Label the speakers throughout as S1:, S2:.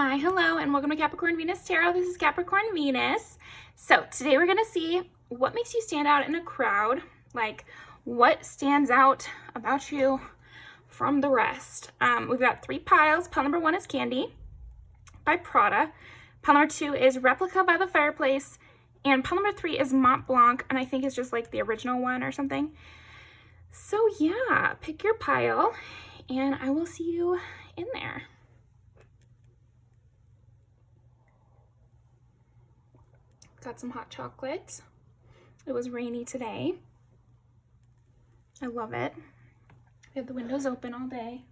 S1: Hi, hello, and welcome to Capricorn Venus Tarot. This is Capricorn Venus. So today we're going to see what makes you stand out in a crowd, like what stands out about you from the rest. We've got three piles. Pile number 1 is Candy by Prada. Pile number 2 is Replica by the Fireplace. And pile number 3 is Mont Blanc, and I think it's just like the original one or something. So yeah, pick your pile, and I will see you in there. Got some hot chocolate. It was rainy today. I love it. We have the windows open all day.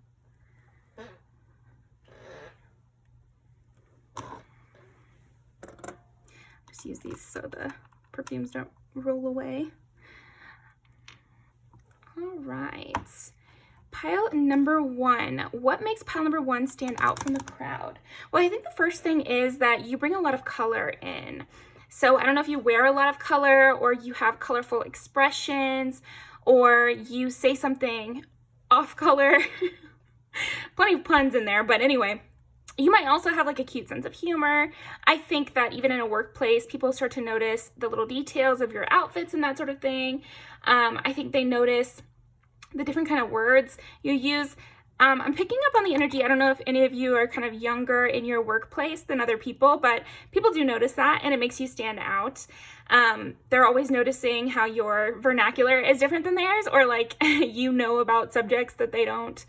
S1: Just use these so the perfumes don't roll away. All right. Pile number 1. What makes pile number 1 stand out from the crowd? Well, I think the first thing is that you bring a lot of color in. So I don't know if you wear a lot of color, or you have colorful expressions, or you say something off color. Plenty of puns in there, but anyway. You might also have like a cute sense of humor. I think that even in a workplace, people start to notice the little details of your outfits and that sort of thing. I think they notice the different kind of words you use. I'm picking up on the energy. I don't know if any of you are kind of younger in your workplace than other people, but people do notice that, and it makes you stand out. They're always noticing how your vernacular is different than theirs, or like you know about subjects that they don't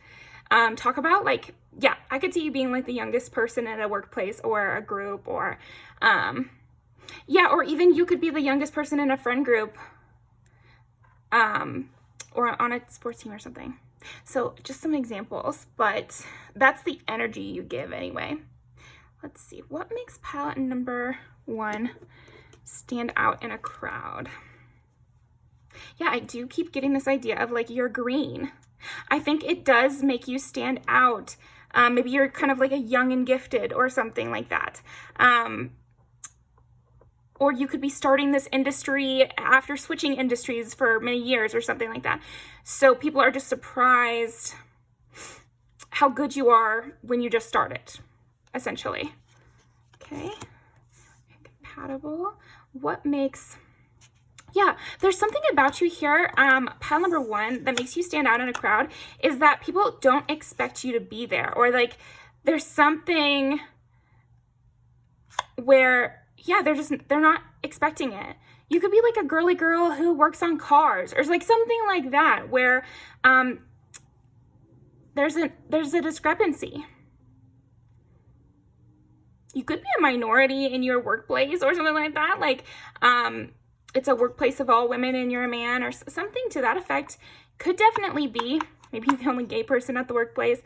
S1: talk about. Like, yeah, I could see you being like the youngest person at a workplace or a group, or yeah, or even you could be the youngest person in a friend group, or on a sports team or something. So just some examples, but that's the energy you give anyway. Let's see, what makes pile number 1 stand out in a crowd? Yeah, I do keep getting this idea of like you're green. I think it does make you stand out. Maybe you're kind of like a young and gifted or something like that. Or you could be starting this industry after switching industries for many years or something like that. So people are just surprised how good you are when you just started, essentially. Okay, compatible. What makes, yeah, there's something about you here, pile number 1, that makes you stand out in a crowd, is that people don't expect you to be there. Or like, there's something where, yeah, they're not expecting it. You could be like a girly girl who works on cars, or like something like that, where there's a discrepancy. You could be a minority in your workplace or something like that. Like it's a workplace of all women and you're a man, or something to that effect. Could definitely be. Maybe you're the only gay person at the workplace.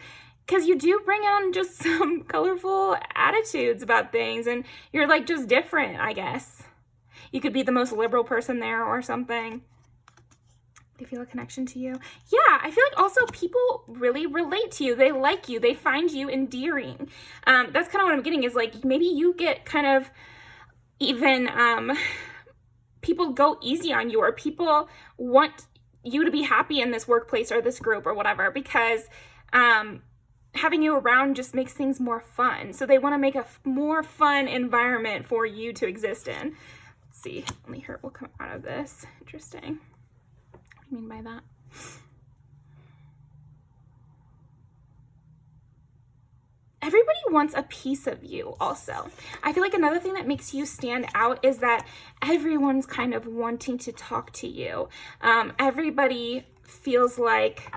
S1: Because you do bring on just some colorful attitudes about things, and you're like just different, I guess. You could be the most liberal person there or something. They feel a connection to you. Yeah, I feel like also people really relate to you. They like you. They find you endearing. That's kind of what I'm getting, is like maybe you get kind of even, people go easy on you, or people want you to be happy in this workplace or this group or whatever, because having you around just makes things more fun. So they want to make a more fun environment for you to exist in. Let's see, only hurt will come out of this. Interesting. What do you mean by that? Everybody wants a piece of you also. I feel like another thing that makes you stand out is that everyone's kind of wanting to talk to you. Everybody feels like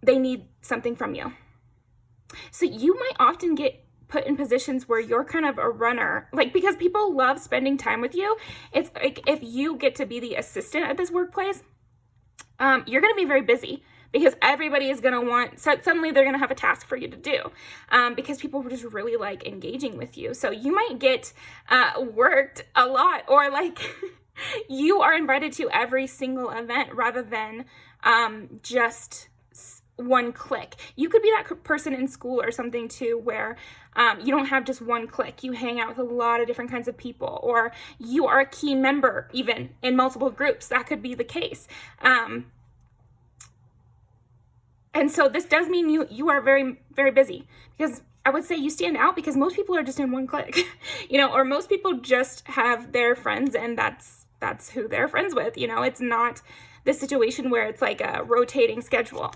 S1: they need something from you. So you might often get put in positions where you're kind of a runner, like, because people love spending time with you. It's like if you get to be the assistant at this workplace, you're going to be very busy, because everybody is going to want, so suddenly they're going to have a task for you to do, because people just really like engaging with you. So you might get worked a lot, or like you are invited to every single event rather than just one click. You could be that person in school or something too, where you don't have just one click. You hang out with a lot of different kinds of people, or you are a key member even in multiple groups. That could be the case. And so this does mean you are very, very busy, because I would say you stand out because most people are just in one clique, you know, or most people just have their friends and that's who they're friends with. You know, it's not the situation where it's like a rotating schedule.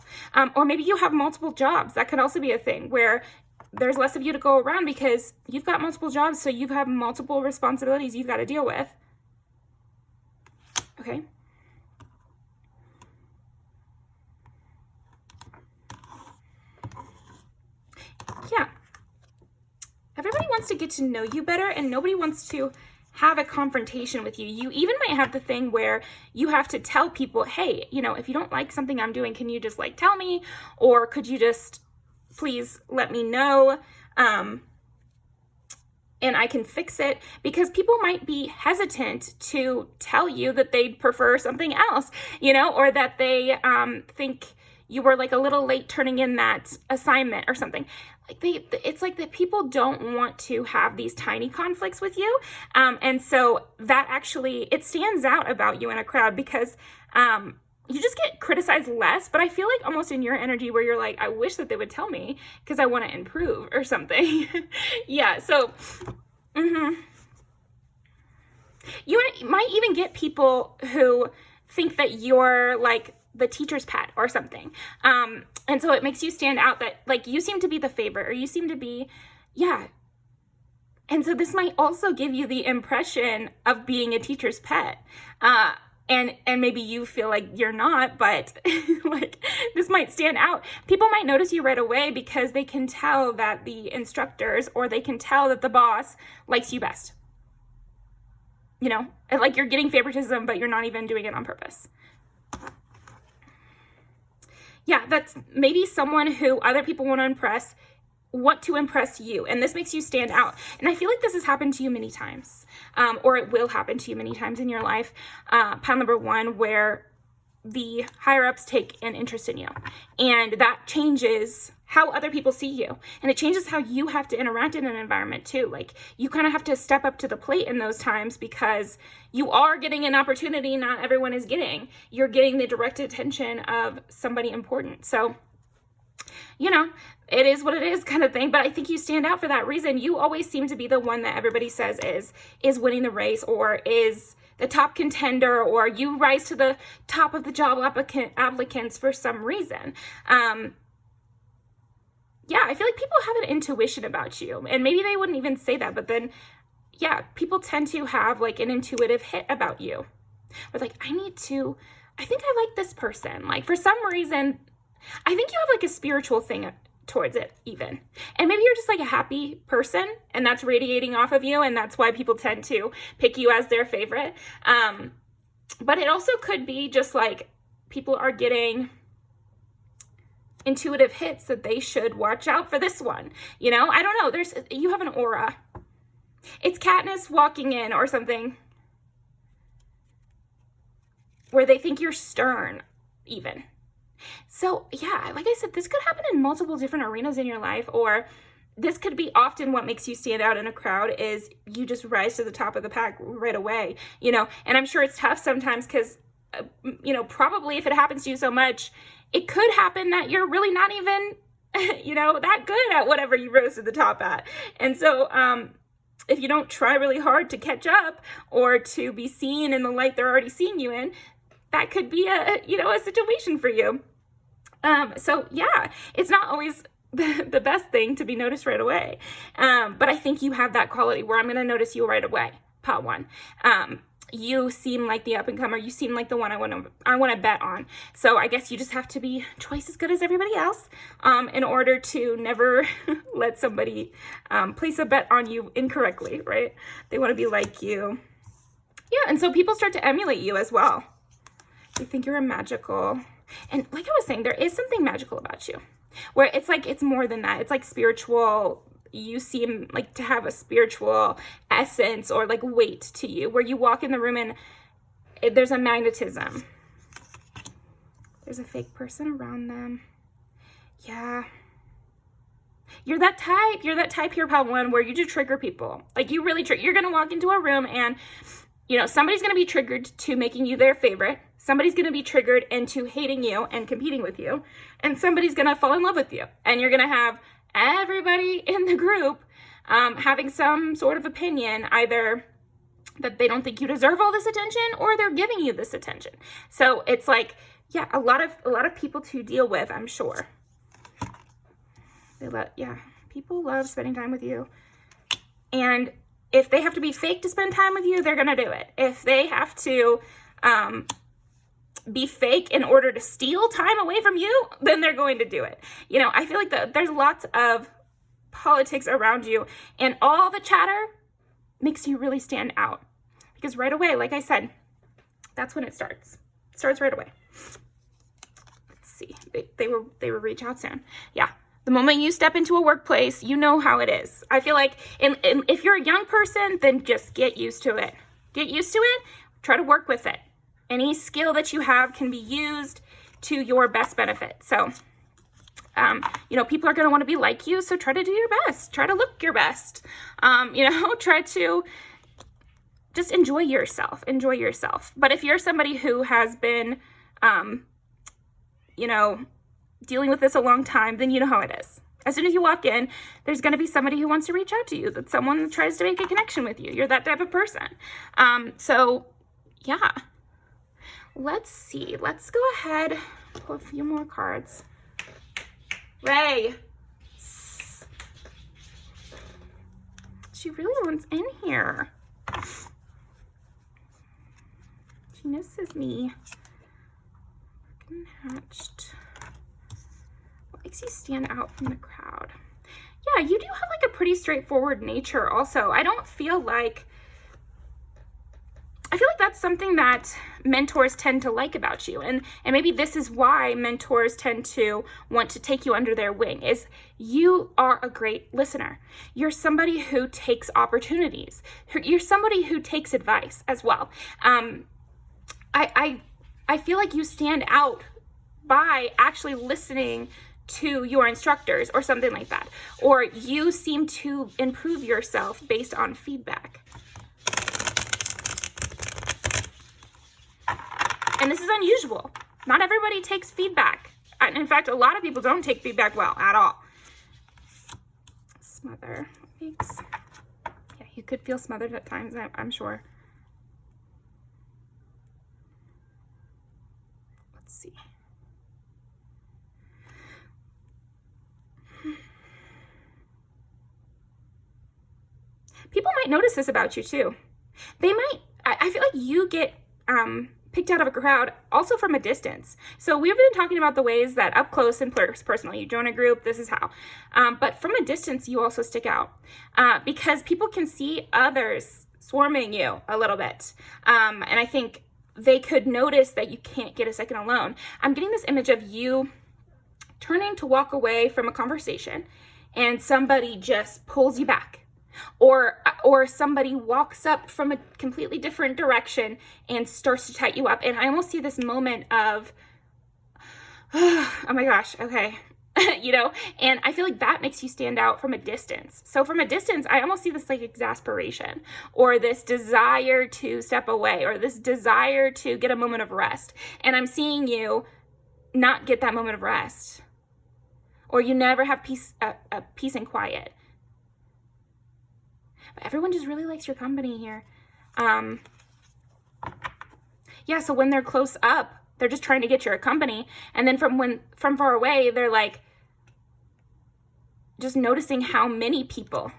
S1: Or maybe you have multiple jobs. That could also be a thing where there's less of you to go around because you've got multiple jobs. So you have multiple responsibilities you've got to deal with. Okay. Yeah. Everybody wants to get to know you better, and nobody wants to have a confrontation with you. You even might have the thing where you have to tell people, hey, you know, if you don't like something I'm doing, can you just like tell me? Or could you just please let me know? And I can fix it, because people might be hesitant to tell you that they'd prefer something else, you know, or that they think you were like a little late turning in that assignment or something. Like it's like that people don't want to have these tiny conflicts with you. And so that actually, it stands out about you in a crowd, because you just get criticized less. But I feel like almost in your energy where you're like, I wish that they would tell me because I want to improve or something. Yeah. So, you might even get people who think that you're like the teacher's pet or something. And so it makes you stand out, that like you seem to be the favorite, or you seem to be, yeah. And so this might also give you the impression of being a teacher's pet. And maybe you feel like you're not, but like this might stand out. People might notice you right away because they can tell that the instructors, or they can tell that the boss likes you best. You know, like you're getting favoritism, but you're not even doing it on purpose. Yeah, that's maybe someone who other people want to impress you, and this makes you stand out. And I feel like this has happened to you many times, or it will happen to you many times in your life. Pile number 1, where the higher ups take an interest in you, and that changes how other people see you, and it changes how you have to interact in an environment too. Like you kind of have to step up to the plate in those times, because you are getting an opportunity not everyone is getting. You're getting the direct attention of somebody important. So, you know, it is what it is kind of thing, but I think you stand out for that reason. You always seem to be the one that everybody says is winning the race, or is the top contender, or you rise to the top of the job applicants for some reason. Yeah, I feel like people have an intuition about you, and maybe they wouldn't even say that, but then, yeah, people tend to have like an intuitive hit about you. Or like, I think I like this person. Like for some reason, I think you have like a spiritual thing towards it even. And maybe you're just like a happy person, and that's radiating off of you, and that's why people tend to pick you as their favorite. But it also could be just like people are getting intuitive hits that they should watch out for this one. You know, I don't know. You have an aura. It's Katniss walking in or something, where they think you're stern even. So yeah, like I said, this could happen in multiple different arenas in your life, or this could be often what makes you stand out in a crowd is you just rise to the top of the pack right away, you know. And I'm sure it's tough sometimes because, you know, probably if it happens to you so much, it could happen that you're really not even, you know, that good at whatever you rose to the top at. And so if you don't try really hard to catch up, or to be seen in the light they're already seeing you in, that could be a situation for you. So yeah, it's not always the best thing to be noticed right away. But I think you have that quality where I'm going to notice you right away. Pot 1. You seem like the up-and-comer. You seem like the one I want to bet on. So I guess you just have to be twice as good as everybody else in order to never let somebody place a bet on you incorrectly, right? They want to be like you. Yeah, and so people start to emulate you as well. They think you're a magical. And like I was saying, there is something magical about you, where it's like, it's more than that. It's like spiritual. You seem like to have a spiritual essence or like weight to you, where you walk in the room and there's a magnetism. There's a fake person around them. Yeah. You're that type. You're that type here, Pile 1, where you do trigger people. Like you really you're going to walk into a room and, you know, somebody's going to be triggered to making you their favorite. Somebody's going to be triggered into hating you and competing with you, and somebody's going to fall in love with you, and you're going to have everybody in the group having some sort of opinion, either that they don't think you deserve all this attention or they're giving you this attention. So it's like, yeah, a lot of people to deal with, I'm sure. People love spending time with you. And if they have to be fake to spend time with you, they're going to do it. If they have to be fake in order to steal time away from you, then they're going to do it. You know, I feel like there's lots of politics around you, and all the chatter makes you really stand out. Because right away, like I said, that's when it starts. It starts right away. Let's see. They will reach out soon. Yeah. The moment you step into a workplace, you know how it is. I feel like if you're a young person, then just get used to it. Get used to it. Try to work with it. Any skill that you have can be used to your best benefit. So, you know, people are going to want to be like you, so try to do your best. Try to look your best. You know, try to just enjoy yourself. Enjoy yourself. But if you're somebody who has been, you know, dealing with this a long time, then you know how it is. As soon as you walk in, there's going to be somebody who wants to reach out to you, that someone tries to make a connection with you. You're that type of person. So, yeah. Let's see. Let's go ahead, pull a few more cards. Ray. She really wants in here. She misses me. Hatched. What makes you stand out from the crowd? Yeah, you do have like a pretty straightforward nature also. I feel like that's something that mentors tend to like about you. And maybe this is why mentors tend to want to take you under their wing, is you are a great listener. You're somebody who takes opportunities. You're somebody who takes advice as well. I feel like you stand out by actually listening to your instructors or something like that. Or you seem to improve yourself based on feedback. And this is unusual. Not everybody takes feedback. And in fact, a lot of people don't take feedback well at all. Smother. Thanks. Yeah, you could feel smothered at times, I'm sure. Let's see. People might notice this about you too. They might, I feel like you get picked out of a crowd also from a distance. So we've been talking about the ways that up close and personal, you join a group, this is how. But from a distance, you also stick out because people can see others swarming you a little bit. And I think they could notice that you can't get a second alone. I'm getting this image of you turning to walk away from a conversation and somebody just pulls you back. Or somebody walks up from a completely different direction and starts to tighten you up. And I almost see this moment of, oh my gosh, okay. You know, and I feel like that makes you stand out from a distance. So from a distance, I almost see this like exasperation or this desire to step away or this desire to get a moment of rest. And I'm seeing you not get that moment of rest, or you never have peace and quiet. But everyone just really likes your company here. Yeah, so when they're close up, they're just trying to get your company. And then from far away, they're like just noticing how many people.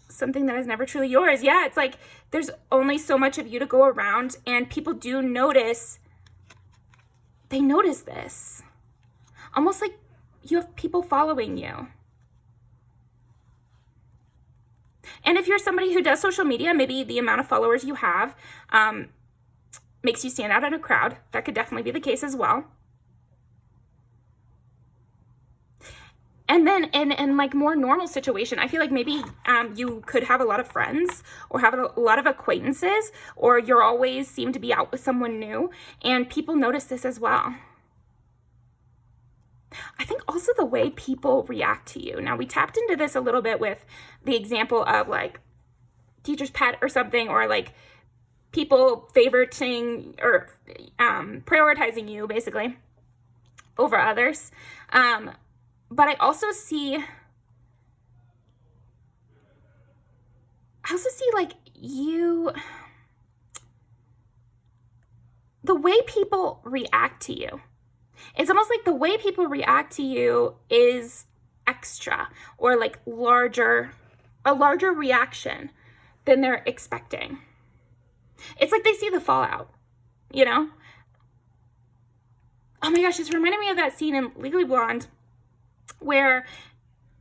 S1: Something that is never truly yours. Yeah, it's like there's only so much of you to go around, and people do notice. They notice this. Almost like you have people following you. And if you're somebody who does social media, maybe the amount of followers you have makes you stand out in a crowd. That could definitely be the case as well. And then in like more normal situation, I feel like maybe you could have a lot of friends or have a lot of acquaintances, or you're always seem to be out with someone new, and people notice this as well. I think also the way people react to you. Now, we tapped into this a little bit with the example of like teacher's pet or something, or like people favoriting or prioritizing you basically over others. But I also see like the way people react to you. It's almost like the way people react to you is extra, or like a larger reaction than they're expecting. It's like they see the fallout, you know? Oh my gosh, it's reminding me of that scene in Legally Blonde where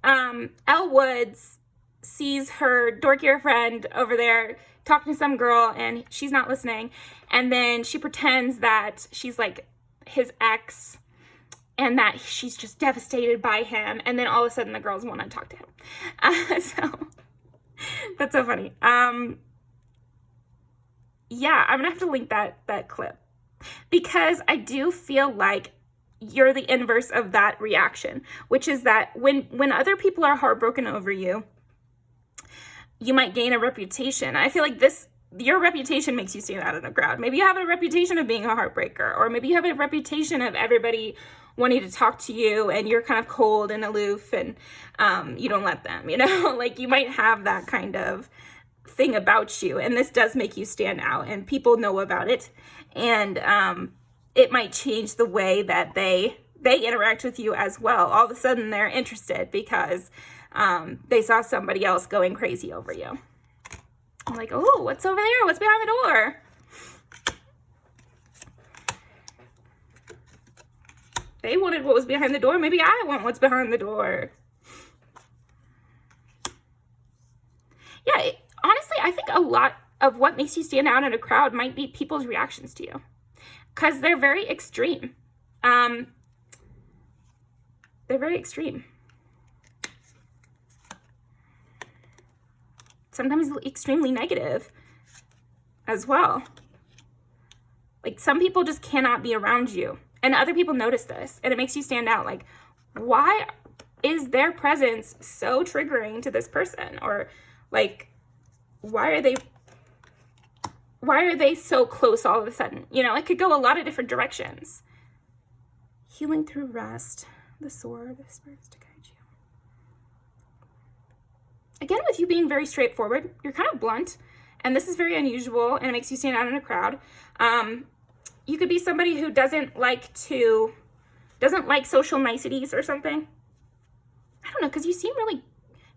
S1: Elle Woods sees her dorkier friend over there talking to some girl and she's not listening. And then she pretends that she's like his ex and that she's just devastated by him. And then all of a sudden the girls want to talk to him. So that's so funny. Yeah, I'm gonna have to link that clip because I do feel like you're the inverse of that reaction, which is that when other people are heartbroken over you, you might gain a reputation. I feel like your reputation makes you stand out in a crowd. Maybe you have a reputation of being a heartbreaker, or maybe you have a reputation of everybody wanting to talk to you and you're kind of cold and aloof and you don't let them, you know? Like you might have that kind of thing about you, and this does make you stand out and people know about it, and it might change the way that they interact with you as well. All of a sudden they're interested because they saw somebody else going crazy over you. I'm like, oh, what's over there? What's behind the door? They wanted what was behind the door. Maybe I want what's behind the door. Yeah, honestly, I think a lot of what makes you stand out in a crowd might be people's reactions to you, because they're very extreme. They're very extreme. Sometimes extremely negative as well. Like some people just cannot be around you, and other people notice this and it makes you stand out. Like, why is their presence so triggering to this person? Or like, why are they so close all of a sudden? You know, it could go a lot of different directions. Healing through rest, the sword, the spirits to guide you. Again, with you being very straightforward, you're kind of blunt, and this is very unusual, and it makes you stand out in a crowd. You could be somebody who doesn't like social niceties or something. I don't know, because you seem really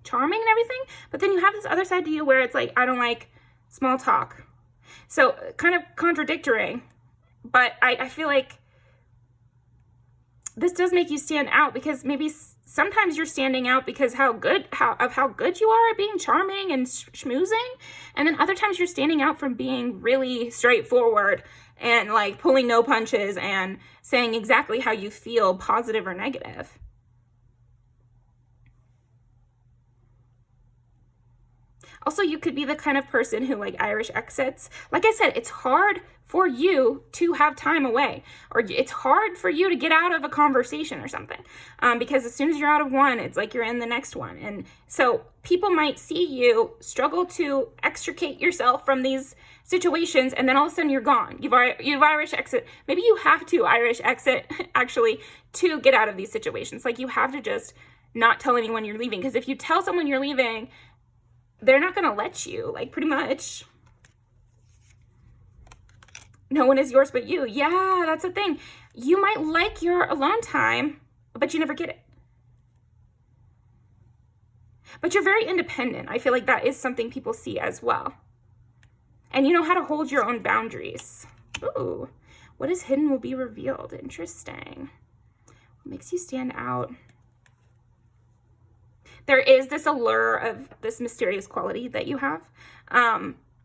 S1: charming and everything, but then you have this other side to you where it's like, I don't like small talk. So kind of contradictory, but I feel like this does make you stand out, because maybe sometimes you're standing out because how good you are at being charming and schmoozing, and then other times you're standing out from being really straightforward and like pulling no punches and saying exactly how you feel, positive or negative. Also, you could be the kind of person who like Irish exits. Like I said, it's hard for you to have time away, or it's hard for you to get out of a conversation or something, because as soon as you're out of one, it's like you're in the next one. And so people might see you struggle to extricate yourself from these situations, and then all of a sudden you're gone. You've Irish exit. Maybe you have to Irish exit actually to get out of these situations. Like you have to just not tell anyone you're leaving, because if you tell someone you're leaving, they're not going to let you, like, pretty much. No one is yours but you. Yeah, that's the thing. You might like your alone time, but you never get it. But you're very independent. I feel like that is something people see as well. And you know how to hold your own boundaries. Ooh, what is hidden will be revealed. Interesting. What makes you stand out? There is this allure of this mysterious quality that you have.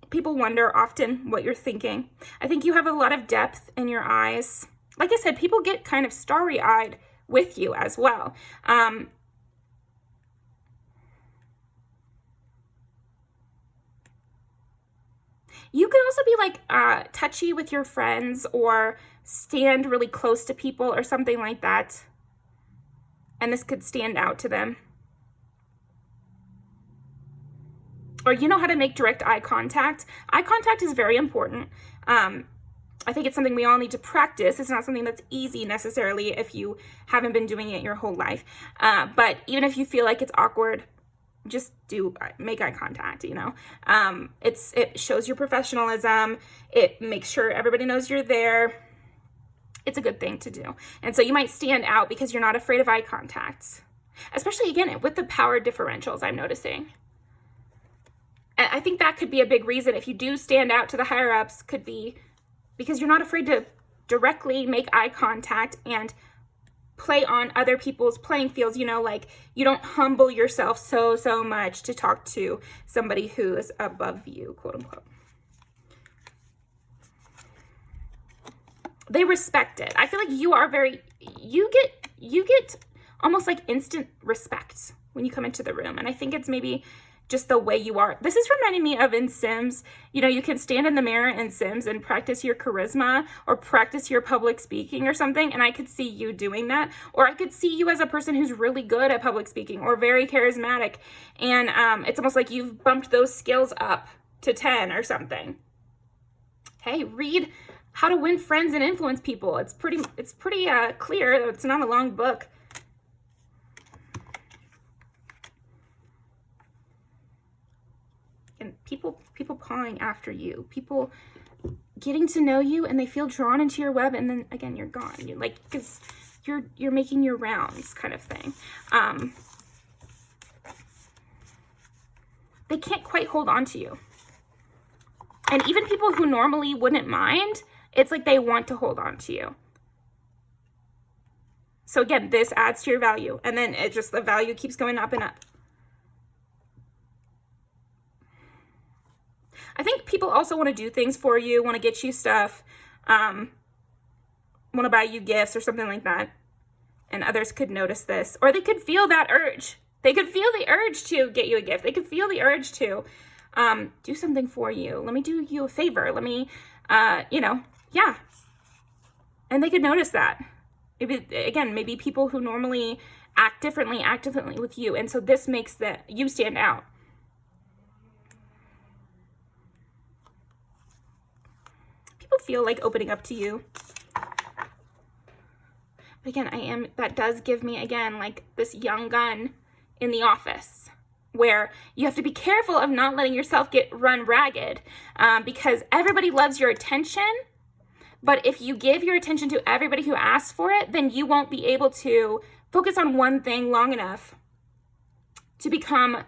S1: People wonder often what you're thinking. I think you have a lot of depth in your eyes. Like I said, people get kind of starry-eyed with you as well. You could also be like touchy with your friends, or stand really close to people or something like that. And this could stand out to them. or you know how to make direct eye contact. Eye contact is very important. I think it's something we all need to practice. It's not something that's easy necessarily if you haven't been doing it your whole life. But even if you feel like it's awkward, just make eye contact, you know. It shows your professionalism. It makes sure everybody knows you're there. It's a good thing to do. And so you might stand out because you're not afraid of eye contact, especially again with the power differentials I'm noticing. And I think that could be a big reason if you do stand out to the higher ups, could be because you're not afraid to directly make eye contact and play on other people's playing fields, you know, like you don't humble yourself so much to talk to somebody who is above you, quote unquote. They respect it. I feel like you are you get almost like instant respect when you come into the room. And I think it's maybe just the way you are. This is reminding me of in Sims. You know, you can stand in the mirror in Sims and practice your charisma or practice your public speaking or something. And I could see you doing that. Or I could see you as a person who's really good at public speaking or very charismatic. And it's almost like you've bumped those skills up to 10 or something. Hey, read How to Win Friends and Influence People. It's pretty clear. It's not a long book. And people pawing after you, people getting to know you, and they feel drawn into your web, and then again you're gone. You're like, because you're making your rounds, kind of thing. They can't quite hold on to you, and even people who normally wouldn't mind, it's like they want to hold on to you. So again, this adds to your value, and then the value keeps going up and up. I think people also want to do things for you, want to get you stuff, want to buy you gifts or something like that. And others could notice this, or they could feel that urge. They could feel the urge to get you a gift. They could feel the urge to do something for you. Let me do you a favor. Let me, yeah. And they could notice that. Maybe people who normally act differently with you. And so this makes you stand out. Feel like opening up to you. But again, that does give me, again, like this young gun in the office where you have to be careful of not letting yourself get run ragged because everybody loves your attention. But if you give your attention to everybody who asks for it, then you won't be able to focus on one thing long enough to become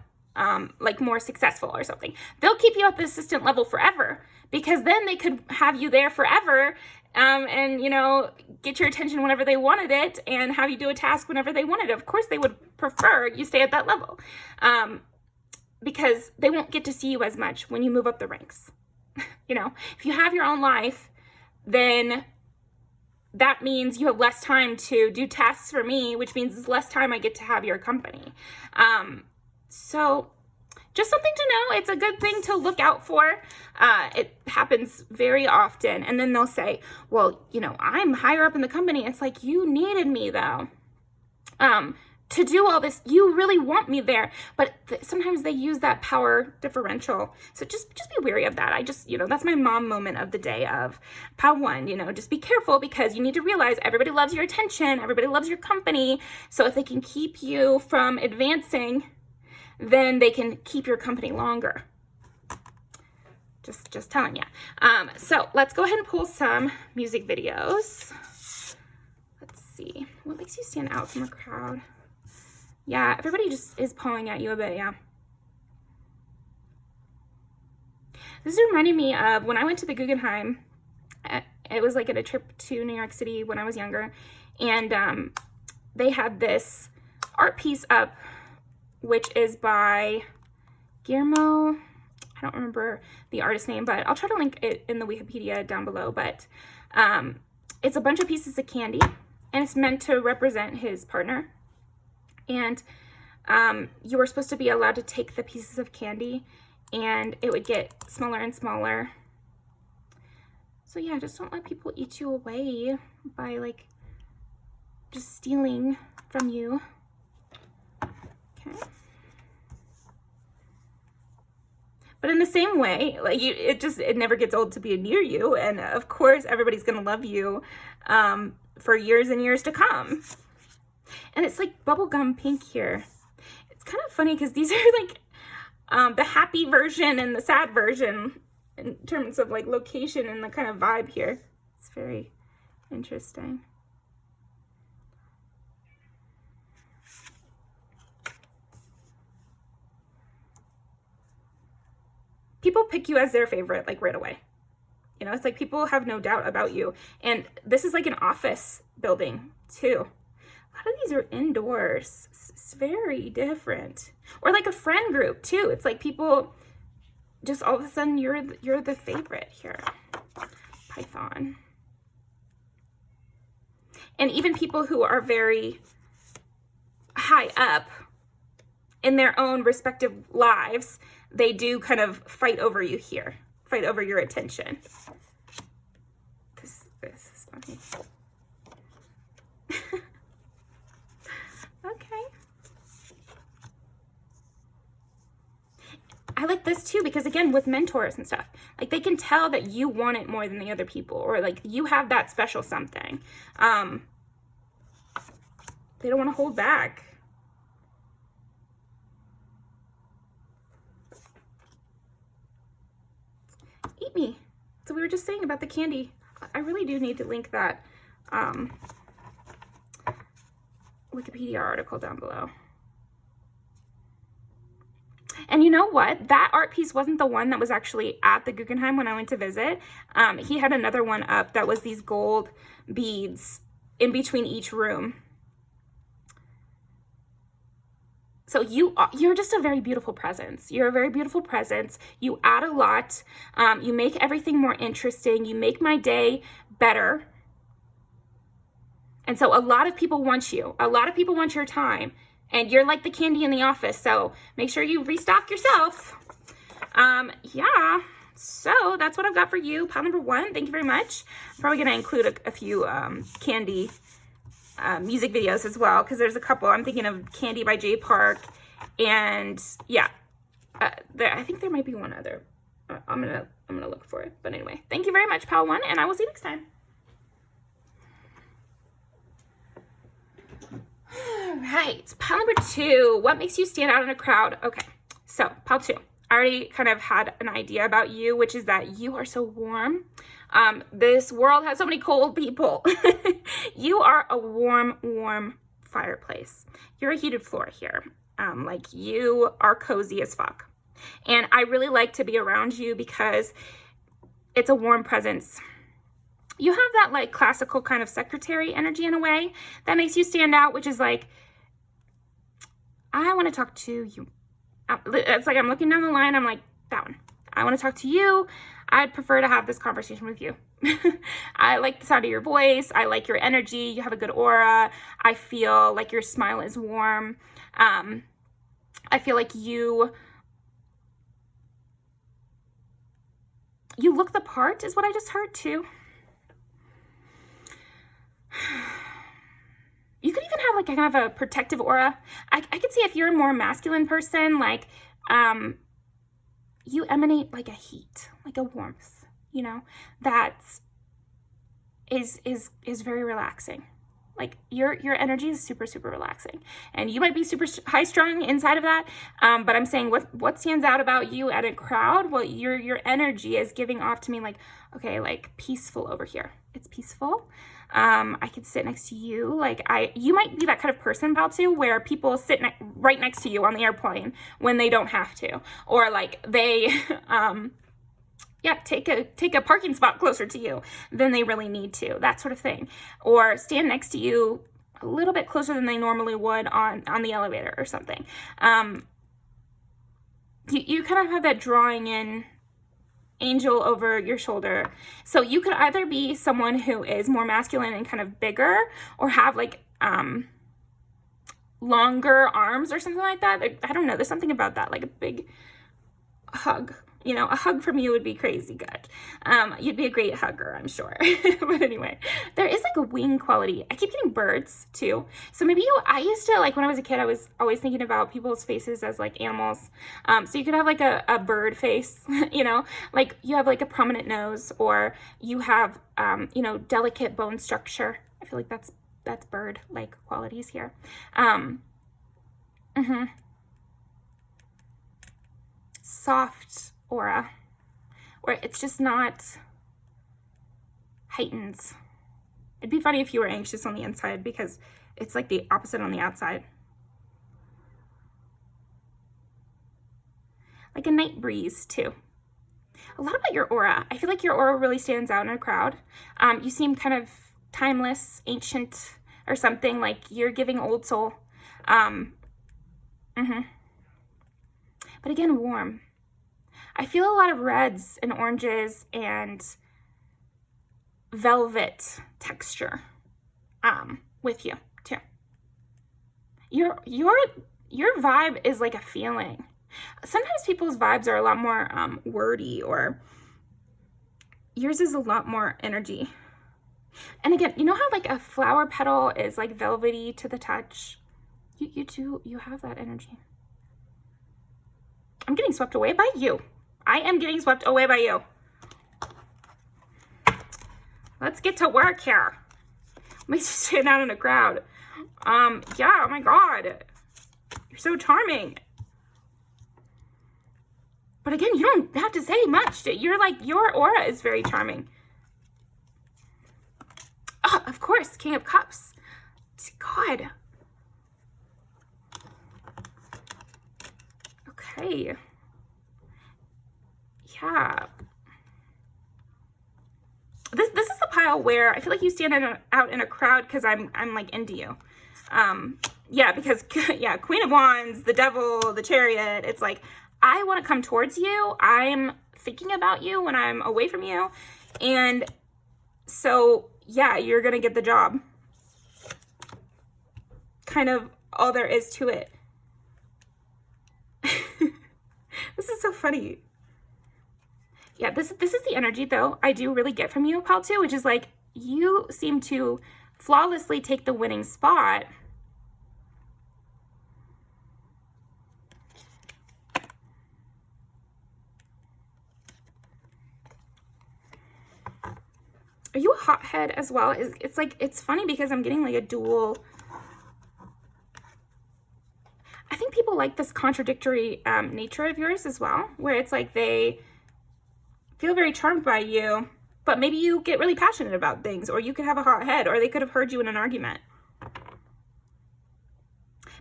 S1: like more successful or something. They'll keep you at the assistant level forever because then they could have you there forever and, get your attention whenever they wanted it and have you do a task whenever they wanted it. Of course, they would prefer you stay at that level because they won't get to see you as much when you move up the ranks. If you have your own life, then that means you have less time to do tasks for me, which means it's less time I get to have your company. So just something to know. It's a good thing to look out for. It happens very often. And then they'll say, well, I'm higher up in the company. It's like, you needed me though, to do all this. You really want me there. But sometimes they use that power differential. So just be wary of that. That's my mom moment of the day of POW 1, just be careful because you need to realize everybody loves your attention. Everybody loves your company. So if they can keep you from advancing, then they can keep your company longer. Just telling you. So let's go ahead and pull some music videos. Let's see. What makes you stand out from the crowd? Yeah, everybody just is pawing at you a bit, yeah. This is reminding me of when I went to the Guggenheim. It was like at a trip to New York City when I was younger. And they had this art piece up, which is by Guillermo. I don't remember the artist name, but I'll try to link it in the Wikipedia down below. But it's a bunch of pieces of candy, and it's meant to represent his partner. And you were supposed to be allowed to take the pieces of candy, and it would get smaller and smaller. So yeah, just don't let people eat you away by like just stealing from you. Okay. But in the same way, like it never gets old to be near you. And of course, everybody's going to love you for years and years to come. And it's like bubblegum pink here. It's kind of funny because these are like the happy version and the sad version in terms of like location and the kind of vibe here. It's very interesting. People pick you as their favorite, like right away. You know, it's like people have no doubt about you. And this is like an office building too. A lot of these are indoors. It's very different. Or like a friend group too. It's like people just all of a sudden you're the favorite here. Python. And even people who are very high up in their own respective lives, they do kind of fight over you here, fight over your attention. This is funny. Okay. I like this too, because again, with mentors and stuff, like they can tell that you want it more than the other people, or like you have that special something. They don't want to hold back. Eat me. So we were just saying about the candy. I really do need to link that Wikipedia article down below. And you know what? That art piece wasn't the one that was actually at the Guggenheim when I went to visit. He had another one up that was these gold beads in between each room. So you're just a very beautiful presence. You're a very beautiful presence. You add a lot. You make everything more interesting. You make my day better. And so a lot of people want you. A lot of people want your time. And you're like the candy in the office. So make sure you restock yourself. Yeah. So that's what I've got for you. Pile number 1. Thank you very much. I'm probably going to include a few candy music videos as well, because there's a couple. I'm thinking of Candy by Jay Park, and yeah, I think there might be one other. I'm gonna look for it. But anyway, thank you very much, Pile 1, and I will see you next time. All right, pile number 2. What makes you stand out in a crowd? Okay, so pile 2. I already kind of had an idea about you, which is that you are so warm. This world has so many cold people. You are a warm fireplace. You're a heated floor here. Like you are cozy as fuck. And I really like to be around you because it's a warm presence. You have that like classical kind of secretary energy in a way that makes you stand out, which is like, I want to talk to you. It's like I'm looking down the line. I'm like, that one. I want to talk to you. I'd prefer to have this conversation with you. I like the sound of your voice. I like your energy. You have a good aura. I feel like your smile is warm. I feel like you look the part is what I just heard too. You could even have like a kind of a protective aura. I could see if you're a more masculine person, like you emanate like a heat, like a warmth, you know, that is very relaxing. Like your energy is super relaxing, and you might be super high strung inside of that. But I'm saying what stands out about you at a crowd? Well, your energy is giving off to me like, okay, like peaceful over here. It's peaceful. I could sit next to you. Like you might be that kind of person, Val, too, where people sit right next to you on the airplane when they don't have to, or like they, yeah, take a parking spot closer to you than they really need to, that sort of thing, or stand next to you a little bit closer than they normally would on the elevator or something. You kind of have that drawing in angel over your shoulder. So you could either be someone who is more masculine and kind of bigger, or have like longer arms or something like that. I don't know, there's something about that, like a big hug You know, a hug from you would be crazy good. You'd be a great hugger, I'm sure. But anyway, there is like a wing quality. I keep getting birds too. So maybe I used to, like when I was a kid, I was always thinking about people's faces as like animals. So you could have like a bird face, you know, like you have like a prominent nose, or you have, you know, delicate bone structure. I feel like that's bird-like qualities here. Soft aura, where it's just not heightened. It'd be funny if you were anxious on the inside, because it's like the opposite on the outside. Like a night breeze too. A lot about your aura. I feel like your aura really stands out in a crowd. You seem kind of timeless, ancient, or something, like you're giving old soul. But again, warm. I feel a lot of reds and oranges and velvet texture with you too. Your vibe is like a feeling. Sometimes people's vibes are a lot more wordy, or yours is a lot more energy. And again, you know how like a flower petal is like velvety to the touch? You have that energy. I'm getting swept away by you. I am getting swept away by you. Let's get to work here. Makes you stand out in a crowd. Yeah, oh my God. You're so charming. But again, you don't have to say much. You're like, your aura is very charming. Oh, of course, King of Cups. God. Okay. Yeah. This is the pile where I feel like you stand out in a crowd because I'm like into you. Yeah, because yeah, Queen of Wands, the Devil, the Chariot. It's like, I want to come towards you. I'm thinking about you when I'm away from you. And so, yeah, you're going to get the job. Kind of all there is to it. This is so funny. Yeah, this is the energy, though, I do really get from you, pal, too, which is like, you seem to flawlessly take the winning spot. Are you a hothead as well? It's like, it's funny because I'm getting like a dual. I think people like this contradictory nature of yours as well, where it's like they feel very charmed by you, but maybe you get really passionate about things, or you could have a hot head, or they could have heard you in an argument.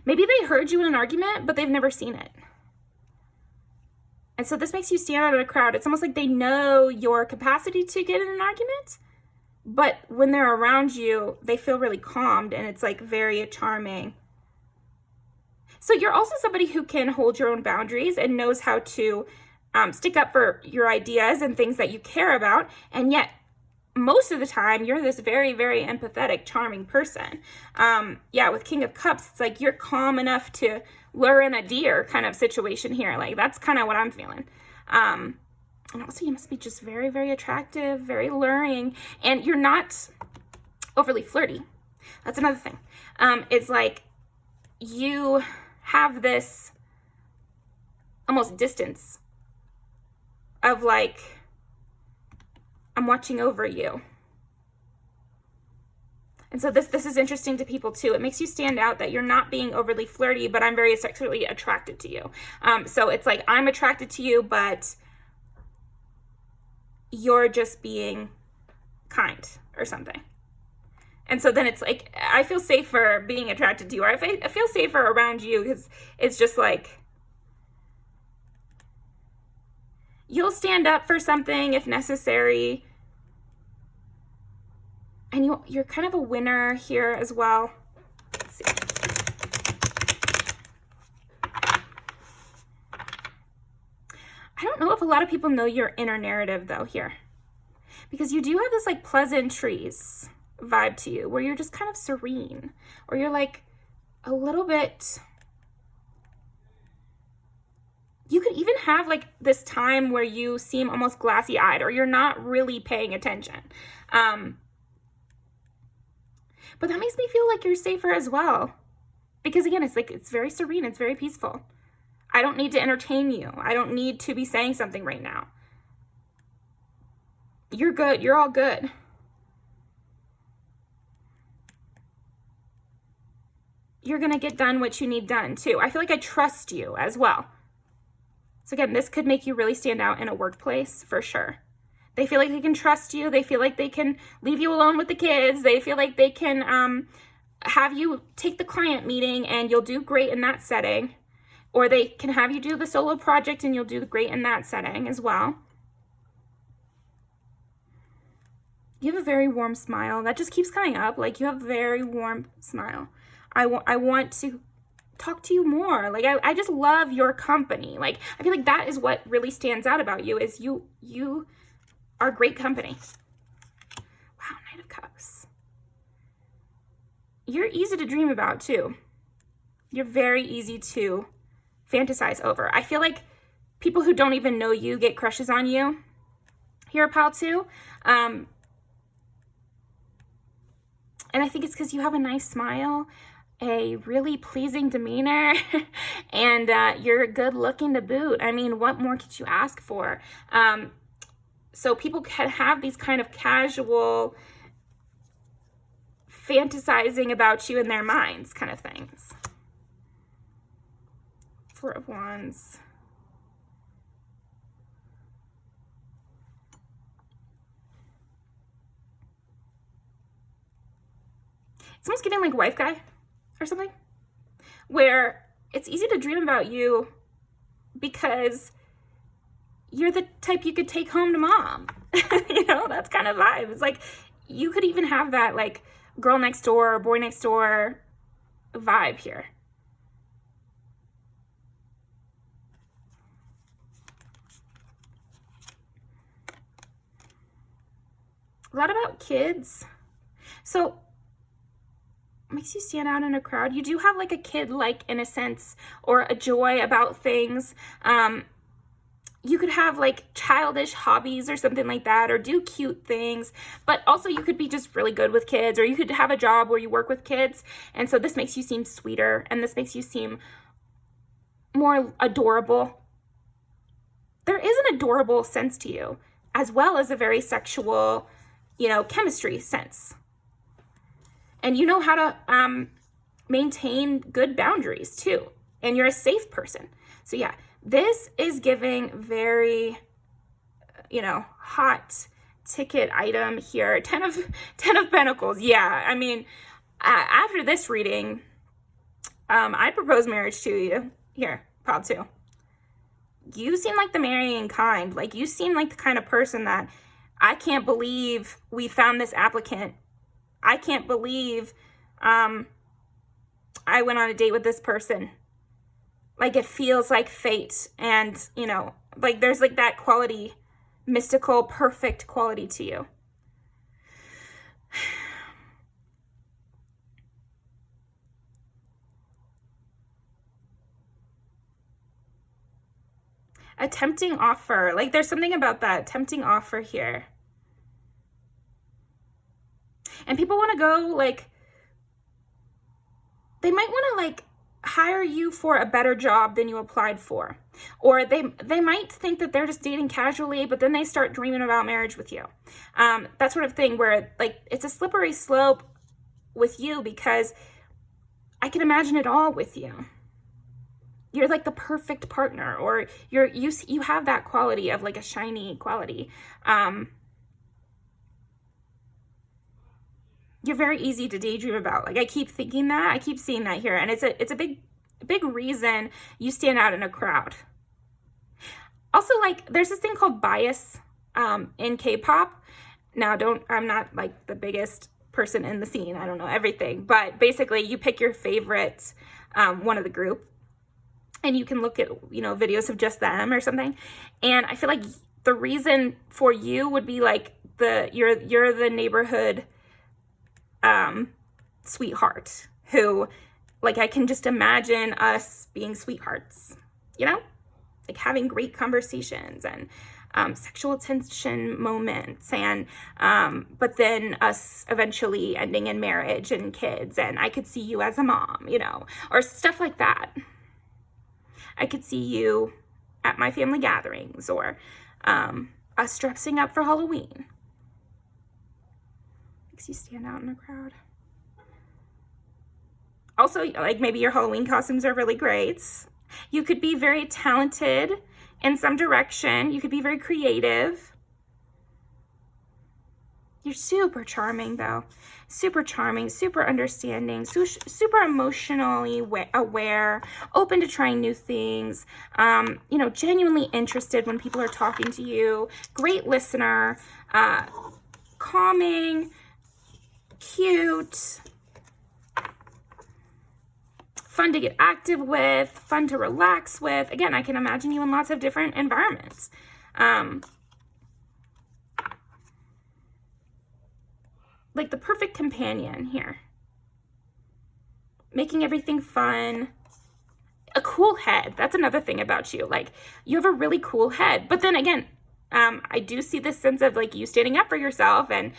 S1: Maybe they heard you in an argument, but they've never seen it. And so this makes you stand out in a crowd. It's almost like they know your capacity to get in an argument, but when they're around you, they feel really calmed, and it's like very charming. So you're also somebody who can hold your own boundaries and knows how to stick up for your ideas and things that you care about. And yet, most of the time, you're this very, very empathetic, charming person. Yeah, with King of Cups, it's like you're calm enough to lure in a deer kind of situation here. Like, that's kind of what I'm feeling. And also, you must be just very, very attractive, very luring. And you're not overly flirty. That's another thing. It's like you have this almost distance of like, I'm watching over you. And so this is interesting to people too. It makes you stand out that you're not being overly flirty, but I'm very sexually attracted to you. So it's like, I'm attracted to you, but you're just being kind or something. And so then it's like, I feel safer being attracted to you, or I feel safer around you, because it's just like, you'll stand up for something if necessary. And you're kind of a winner here as well. Let's see. I don't know if a lot of people know your inner narrative, though, here. Because you do have this, like, pleasantries vibe to you, where you're just kind of serene. Or you're, like, a little bit... You could even have like this time where you seem almost glassy eyed or you're not really paying attention. But that makes me feel like you're safer as well. Because again, it's like, it's very serene. It's very peaceful. I don't need to entertain you. I don't need to be saying something right now. You're good. You're all good. You're going to get done what you need done too. I feel like I trust you as well. So again, this could make you really stand out in a workplace for sure. They feel like they can trust you. They feel like they can leave you alone with the kids. They feel like they can have you take the client meeting and you'll do great in that setting. Or they can have you do the solo project and you'll do great in that setting as well. You have a very warm smile. That just keeps coming up. Like, you have a very warm smile. I want to talk to you more. Like, I just love your company. Like, I feel like that is what really stands out about you, is you are great company. Wow, Knight of Cups. You're easy to dream about too. You're very easy to fantasize over. I feel like people who don't even know you get crushes on you here, pile 2. And I think it's because you have a nice smile, a really pleasing demeanor, and you're good looking to boot. I mean, what more could you ask for? So people can have these kind of casual fantasizing about you in their minds kind of things. 4 of Wands. It's almost giving like wife guy or something, where it's easy to dream about you because you're the type you could take home to mom. You know, that's kind of vibe. It's like, you could even have that like girl next door, boy next door vibe here. A lot about kids. So makes you stand out in a crowd. You do have like a kid-like innocence or a joy about things. You could have like childish hobbies or something like that, or do cute things, but also you could be just really good with kids, or you could have a job where you work with kids. And so this makes you seem sweeter, and this makes you seem more adorable. There is an adorable sense to you, as well as a very sexual, you know, chemistry sense. And you know how to maintain good boundaries too. And you're a safe person. So yeah, this is giving very, you know, hot ticket item here. 10 of Pentacles. Yeah, I mean, after this reading, I propose marriage to you. Here, pile 2. You seem like the marrying kind. Like, you seem like the kind of person that, I can't believe we found this applicant. I can't believe I went on a date with this person. Like, it feels like fate. And, you know, like, there's like that quality, mystical, perfect quality to you. A tempting offer. Like, there's something about that tempting offer here. And people want to go, like, they might want to, like, hire you for a better job than you applied for. Or they might think that they're just dating casually, but then they start dreaming about marriage with you. That sort of thing where, like, it's a slippery slope with you, because I can imagine it all with you. You're like the perfect partner, or you have that quality of like a shiny quality. You're very easy to daydream about. Like, I keep thinking that, I keep seeing that here, and it's a big reason you stand out in a crowd. Also, like, there's this thing called bias in K-pop. Now, I'm not like the biggest person in the scene. I don't know everything, but basically you pick your favorite one of the group, and you can look at, you know, videos of just them or something. And I feel like the reason for you would be like you're the neighborhood sweetheart who, like, I can just imagine us being sweethearts, you know? like having great conversations and sexual tension moments, and but then us eventually ending in marriage and kids, and I could see you as a mom, you know, or stuff like that. I could see you at my family gatherings, or us dressing up for Halloween. Makes you stand out in a crowd. Also, like maybe your Halloween costumes are really great. You could be very talented in some direction. You could be very creative. You're super charming though. Super charming, super understanding, super emotionally aware, open to trying new things, you know, genuinely interested when people are talking to you, great listener, calming, cute, fun to get active with, fun to relax with. Again, I can imagine you in lots of different environments. Like the perfect companion here. Making everything fun. A cool head. That's another thing about you. Like, you have a really cool head. But then again, I do see this sense of like you standing up for yourself and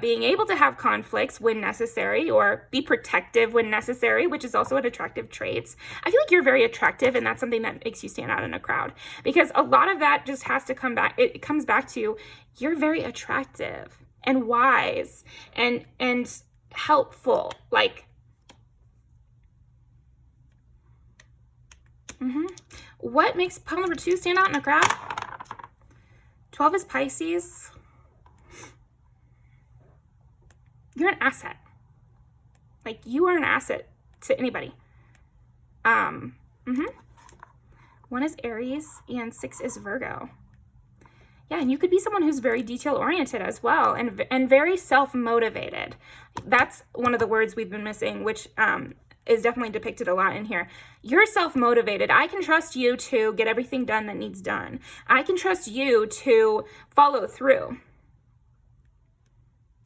S1: being able to have conflicts when necessary, or be protective when necessary, which is also an attractive trait. I feel like you're very attractive, and that's something that makes you stand out in a crowd, because a lot of that just has to come back. It comes back to you're very attractive and wise and helpful. Like, what makes pile number 2 stand out in a crowd? 12 is Pisces. You're an asset. Like, you are an asset to anybody. 1 is Aries and 6 is Virgo. Yeah, and you could be someone who's very detail-oriented as well, and very self-motivated. That's one of the words we've been missing, which is definitely depicted a lot in here. You're self-motivated. I can trust you to get everything done that needs done. I can trust you to follow through.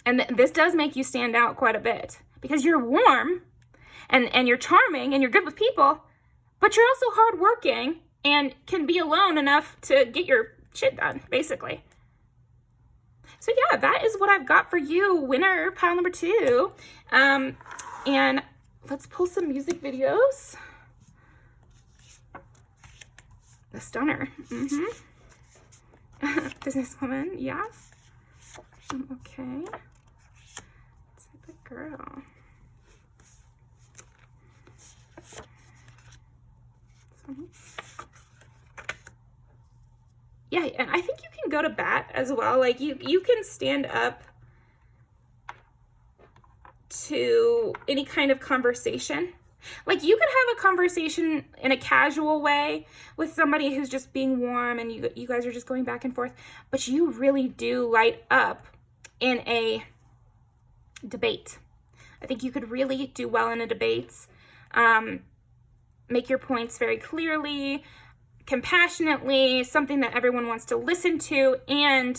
S1: And this does make you stand out quite a bit, because you're warm, and you're charming, and you're good with people, but you're also hardworking and can be alone enough to get your shit done, basically. So yeah, that is what I've got for you, winner, pile number 2. And let's pull some music videos. The stunner. Businesswoman, yeah. Okay. Type of girl. Yeah, and I think you can go to bat as well. Like, you can stand up to any kind of conversation. Like, you could have a conversation in a casual way with somebody who's just being warm, and you guys are just going back and forth, but you really do light up in a debate. I think you could really do well in a debate. Make your points very clearly, compassionately, something that everyone wants to listen to, and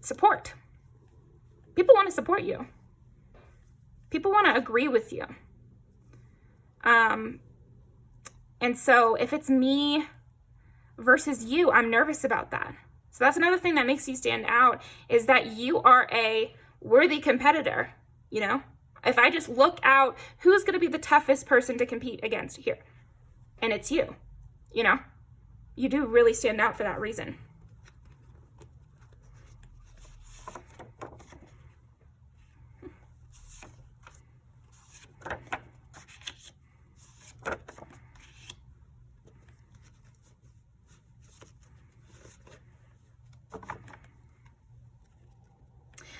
S1: support. People want to support you. People want to agree with you. And so if it's me versus you, I'm nervous about that. So that's another thing that makes you stand out, is that you are a worthy competitor, you know? If I just look out, who's going to be the toughest person to compete against here? And it's you, you know? You do really stand out for that reason.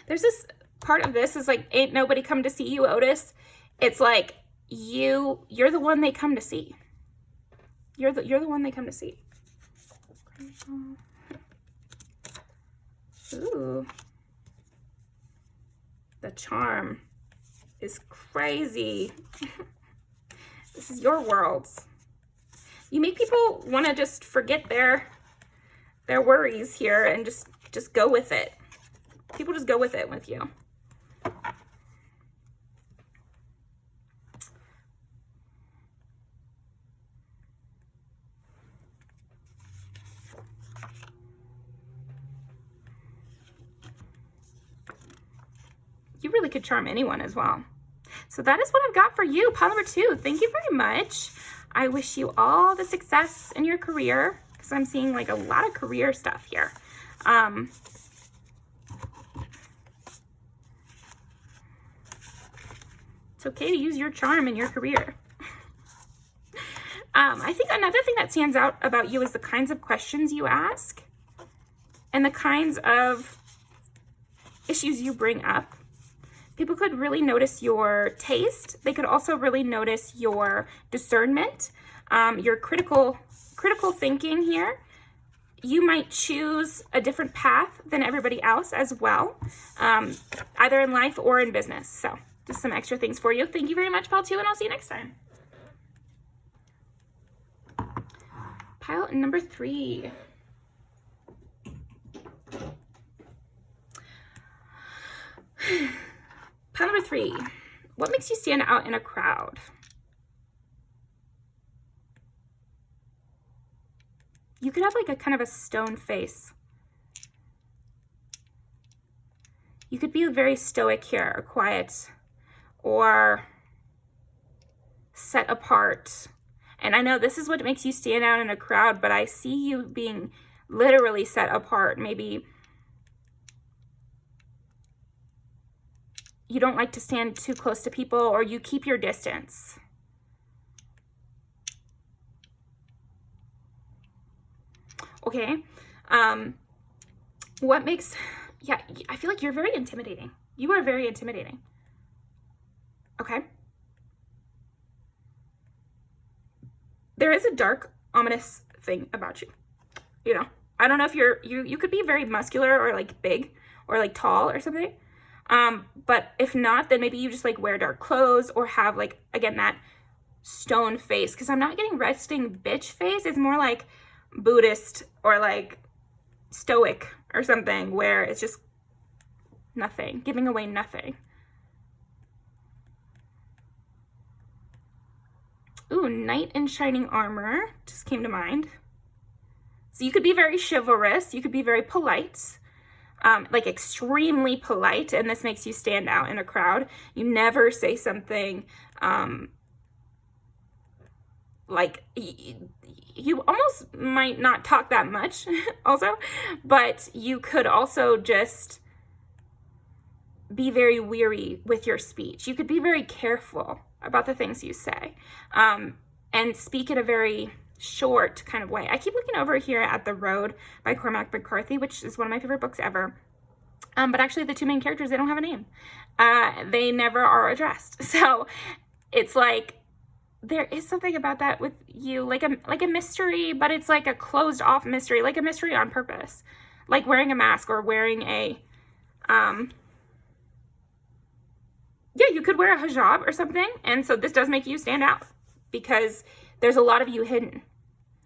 S1: There's this part of this is like, ain't nobody come to see you, Otis. It's like you're the one they come to see. You're the one they come to see. Ooh. The charm is crazy. This is your world. You make people want to just forget their worries here and just go with it. People just go with it with you. you really could charm anyone as well. So that is what I've got for you, pile number 2. Thank you very much. I wish you all the success in your career, because I'm seeing like a lot of career stuff here. It's okay to use your charm in your career. I think another thing that stands out about you is the kinds of questions you ask and the kinds of issues you bring up. People could really notice your taste. They could also really notice your discernment, your critical thinking here. You might choose a different path than everybody else as well, either in life or in business. So just some extra things for you. Thank you very much, pile 2, and I'll see you next time. Pile number 3. Pile number 3. What makes you stand out in a crowd? You could have like a kind of a stone face. You could be very stoic here, or quiet, or set apart. And I know this is what makes you stand out in a crowd, but I see you being literally set apart. Maybe you don't like to stand too close to people, or you keep your distance. Okay. What makes, yeah, I feel like you're very intimidating. You are very intimidating. Okay. There is a dark, ominous thing about you. You know, I don't know if you could be very muscular or like big or like tall or something. But if not, then maybe you just like wear dark clothes or have like, again, that stone face. Cause I'm not getting resting bitch face. It's more like Buddhist or like stoic or something where it's just nothing, giving away nothing. Ooh, knight in shining armor just came to mind. So you could be very chivalrous. You could be very polite, like extremely polite. And this makes you stand out in a crowd. You never say something like you almost might not talk that much also, but you could also just be very weary with your speech. You could be very careful about the things you say, and speak in a very short kind of way. I keep looking over here at The Road by Cormac McCarthy, which is one of my favorite books ever. But actually the 2 main characters, they don't have a name. They never are addressed. So it's like, there is something about that with you, like a mystery, but it's like a closed off mystery, like a mystery on purpose, like wearing a mask or wearing a, yeah, you could wear a hijab or something. And so this does make you stand out because there's a lot of you hidden.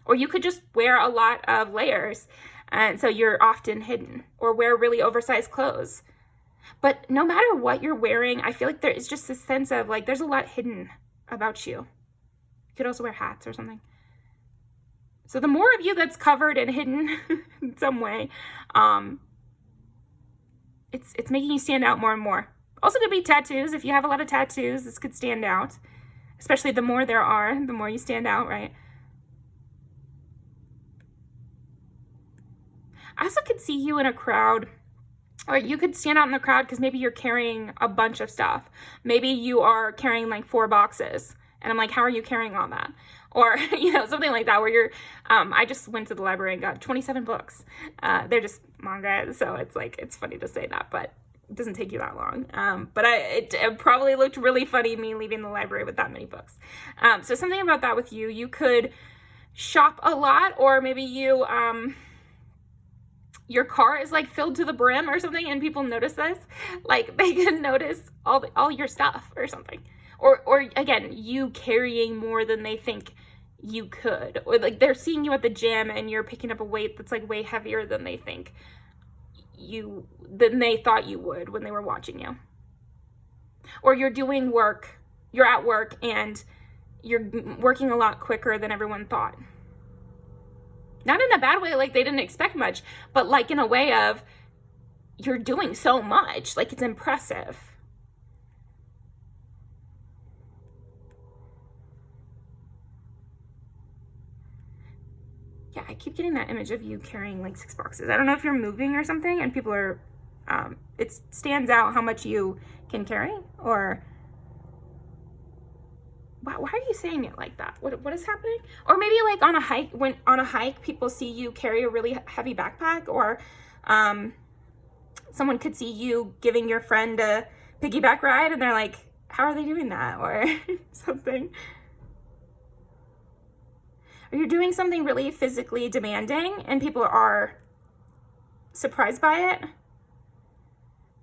S1: Or you could just wear a lot of layers, and so you're often hidden, or wear really oversized clothes. But no matter what you're wearing, I feel like there is just this sense of like, there's a lot hidden about you. You could also wear hats or something. So the more of you that's covered and hidden in some way, it's making you stand out more and more. Also could be tattoos. If you have a lot of tattoos, this could stand out. Especially the more there are, the more you stand out, right? I also could see you in a crowd, or you could stand out in the crowd because maybe you're carrying a bunch of stuff. Maybe you are carrying like 4 boxes. And I'm like, how are you carrying all that? Or, you know, something like that where you're, I just went to the library and got 27 books. They're just manga, so it's like, it's funny to say that, but it doesn't take you that long. But it probably looked really funny, me leaving the library with that many books. So something about that with you, you could shop a lot, or maybe you, your car is like filled to the brim or something, and people notice this. Like they can notice all your stuff or something. Or again, you carrying more than they think you could. Or like they're seeing you at the gym and you're picking up a weight that's like way heavier than they think than they thought you would when they were watching you. Or you're doing work, you're at work and you're working a lot quicker than everyone thought. Not in a bad way, like they didn't expect much, but like in a way of you're doing so much, like it's impressive. Yeah, I keep getting that image of you carrying like 6 boxes. I don't know if you're moving or something and people are, it stands out how much you can carry, or why are you saying it like that? What is happening? Or maybe like on a hike, when on a hike, people see you carry a really heavy backpack, or someone could see you giving your friend a piggyback ride and they're like, how are they doing that? Or something. Or you're doing something really physically demanding and people are surprised by it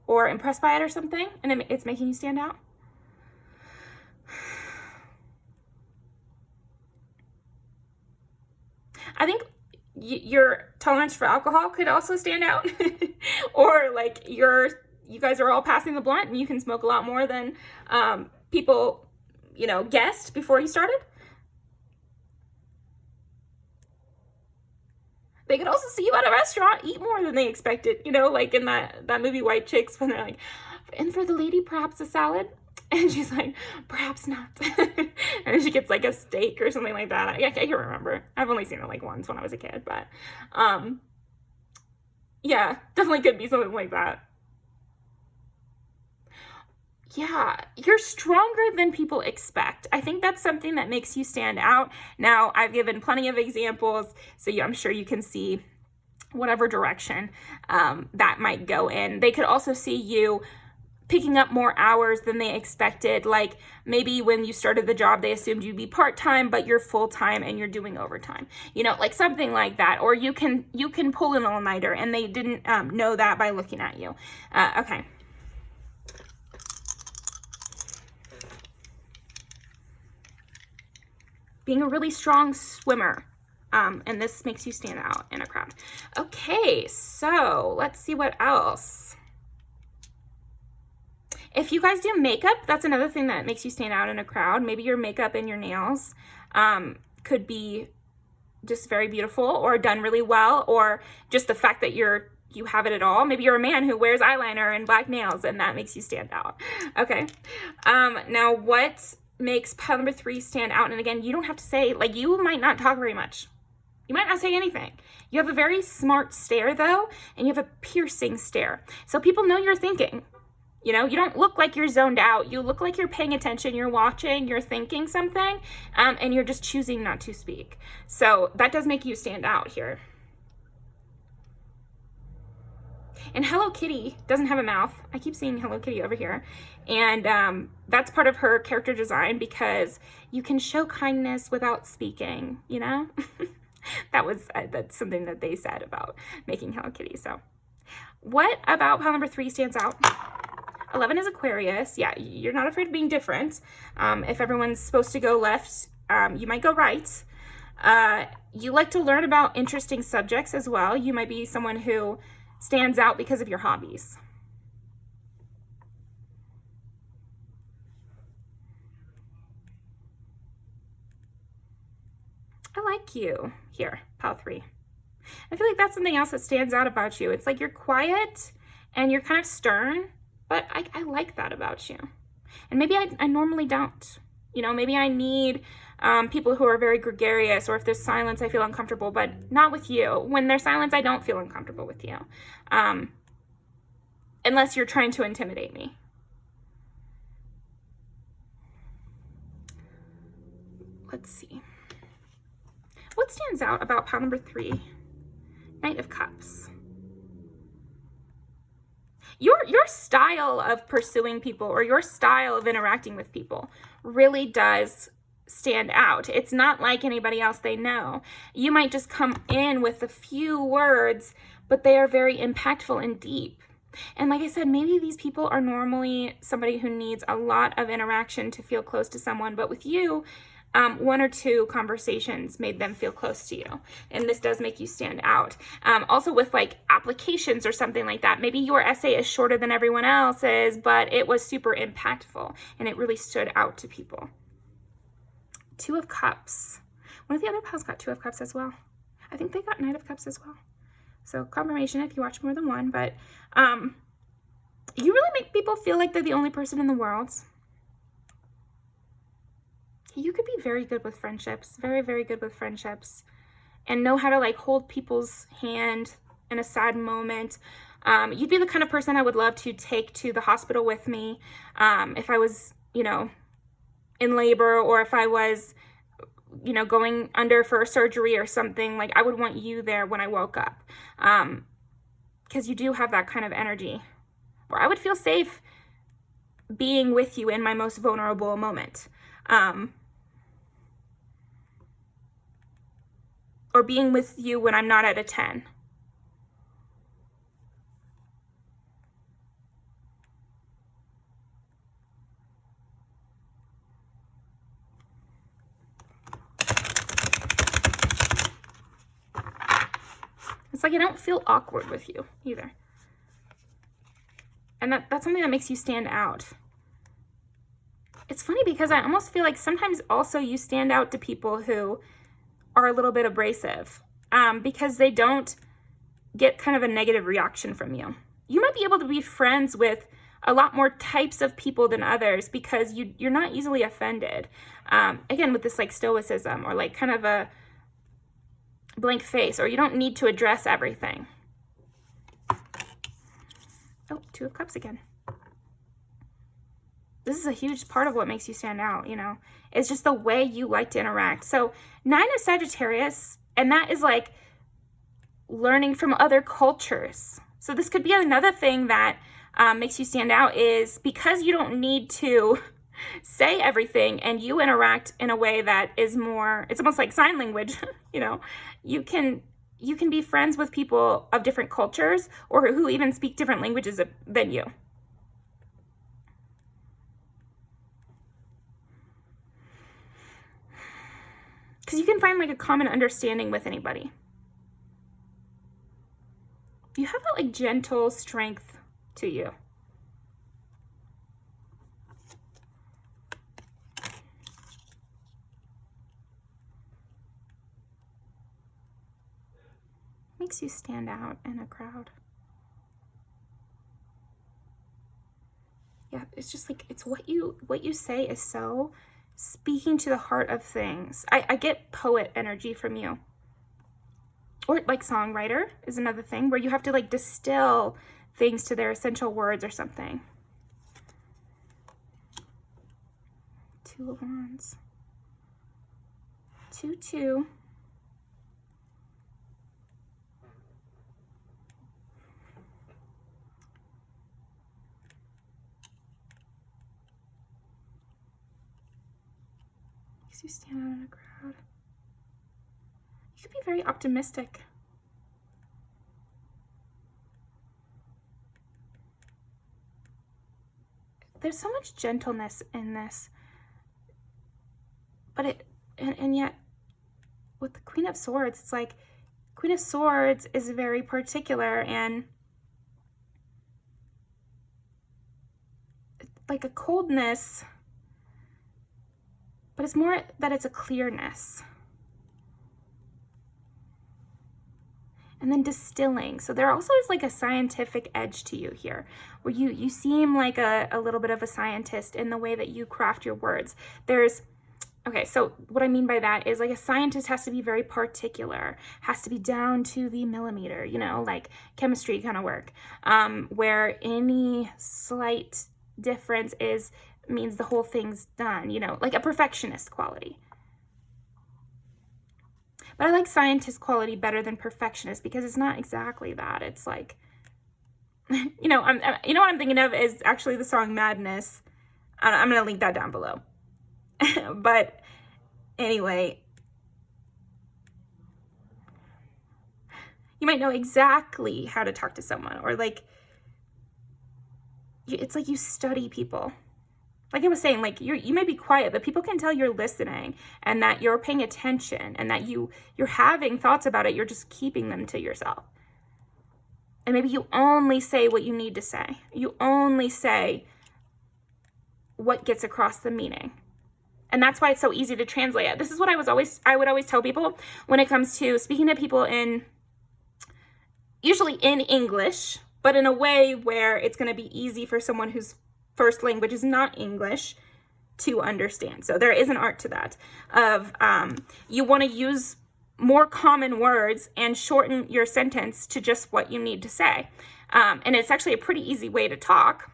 S1: or impressed by it or something, and it's making you stand out. I think your tolerance for alcohol could also stand out. Or like you guys are all passing the blunt and you can smoke a lot more than people, you know, guessed before you started. They could also see you at a restaurant eat more than they expected, you know, like in that movie White Chicks, when they're like, and for the lady, perhaps a salad. And she's like, perhaps not. And then she gets like a steak or something like that. I can't remember. I've only seen it like once when I was a kid, but yeah, definitely could be something like that. Yeah, you're stronger than people expect. I think that's something that makes you stand out. Now, I've given plenty of examples, so I'm sure you can see whatever direction that might go in. They could also see you picking up more hours than they expected. Like maybe when you started the job, they assumed you'd be part-time, but you're full-time and you're doing overtime, you know, like something like that. Or you can pull an all-nighter and they didn't know that by looking at you. Okay. Being a really strong swimmer. And this makes you stand out in a crowd. Okay, so let's see what else. If you guys do makeup, that's another thing that makes you stand out in a crowd. Maybe your makeup and your nails could be just very beautiful or done really well, or just the fact that you have it at all. Maybe you're a man who wears eyeliner and black nails and that makes you stand out. Okay. Now what makes pile number 3 stand out? And again, you don't have to say, like, you might not talk very much. You might not say anything. You have a very smart stare though, and you have a piercing stare. So people know you're thinking. You know, you don't look like you're zoned out. You look like you're paying attention, you're watching, you're thinking something, and you're just choosing not to speak. So that does make you stand out here. And Hello Kitty doesn't have a mouth. I keep seeing Hello Kitty over here. And that's part of her character design, because you can show kindness without speaking, you know? That's something that they said about making Hello Kitty. So what about pile number 3 stands out? 11 is Aquarius. Yeah, you're not afraid of being different. If everyone's supposed to go left, you might go right. You like to learn about interesting subjects as well. You might be someone who stands out because of your hobbies. I like you here, pile 3. I feel like that's something else that stands out about you. It's like you're quiet and you're kind of stern, but I like that about you. And maybe I normally don't. You know, maybe I need people who are very gregarious, or if there's silence, I feel uncomfortable, but not with you. When there's silence, I don't feel uncomfortable with you. Unless you're trying to intimidate me. Let's see. What stands out about pile number 3? Knight of Cups. Your style of pursuing people, or your style of interacting with people, really does stand out. It's not like anybody else they know. You might just come in with a few words, but they are very impactful and deep. And like I said, maybe these people are normally somebody who needs a lot of interaction to feel close to someone, but with you, 1 or 2 conversations made them feel close to you. And this does make you stand out. Also with like applications or something like that, maybe your essay is shorter than everyone else's, but it was super impactful and it really stood out to people. 2 of Cups. One of the other piles got 2 of Cups as well. I think they got Knight of Cups as well. So confirmation if you watch more than one, but you really make people feel like they're the only person in the world. You could be very good with friendships, very, very good with friendships. and know how to like hold people's hand in a sad moment. You'd be the kind of person I would love to take to the hospital with me if I was, you know, in labor, or if I was, you know, going under for a surgery or something. Like, I would want you there when I woke up, because you do have that kind of energy where I would feel safe being with you in my most vulnerable moment, or being with you when I'm not at a 10. It's like I don't feel awkward with you either. And that's something that makes you stand out. It's funny because I almost feel like sometimes also you stand out to people who are a little bit abrasive, because they don't get kind of a negative reaction from you. You might be able to be friends with a lot more types of people than others because you're not easily offended. Again, with this like stoicism, or like kind of a blank face, or you don't need to address everything. Oh, 2 of Cups again. This is a huge part of what makes you stand out, you know. It's just the way you like to interact. So 9 of Sagittarius, and that is like learning from other cultures. So this could be another thing that makes you stand out, is because you don't need to say everything and you interact in a way that is more, it's almost like sign language, you know. You can be friends with people of different cultures, or who even speak different languages than you. Because you can find like a common understanding with anybody. You have that like gentle strength to you. Makes you stand out in a crowd. Yeah, it's just like, it's what you say is so speaking to the heart of things. I get poet energy from you. Or like songwriter is another thing, where you have to like distill things to their essential words or something. 2 of Wands. 2-2. You stand out in a crowd. You could be very optimistic. There's so much gentleness in this, but and yet with the Queen of Swords, it's like Queen of Swords is very particular and like a coldness, but it's more that it's a clearness. And then distilling. So there also is like a scientific edge to you here, where you seem like a little bit of a scientist in the way that you craft your words. Okay, so what I mean by that is like a scientist has to be very particular, has to be down to the millimeter, you know, like chemistry kind of work, where any slight difference means the whole thing's done, you know, like a perfectionist quality. But I like scientist quality better than perfectionist, because it's not exactly that. It's like, you know, you know what I'm thinking of is actually the song Madness. I'm going to link that down below. But anyway, you might know exactly how to talk to someone, or like, it's like you study people. Like I was saying, like you may be quiet, but people can tell you're listening and that you're paying attention and that you're having thoughts about it. You're just keeping them to yourself. And maybe you only say what you need to say. You only say what gets across the meaning. And that's why it's so easy to translate it. This is what I would always tell people when it comes to speaking to people usually in English, but in a way where it's going to be easy for someone whose first language is not English to understand. So there is an art to that of you want to use more common words and shorten your sentence to just what you need to say. And it's actually a pretty easy way to talk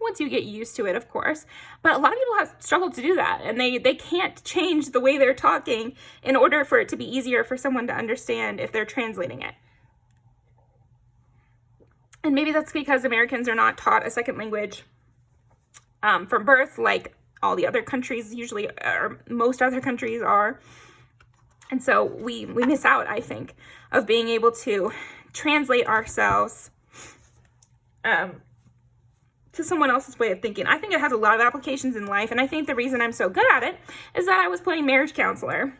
S1: once you get used to it, of course. But a lot of people have struggled to do that, and they can't change the way they're talking in order for it to be easier for someone to understand if they're translating it. And maybe that's because Americans are not taught a second language from birth, like all the other countries usually, or most other countries are. And so we miss out, I think, of being able to translate ourselves to someone else's way of thinking. I think it has a lot of applications in life, and I think the reason I'm so good at it is that I was playing marriage counselor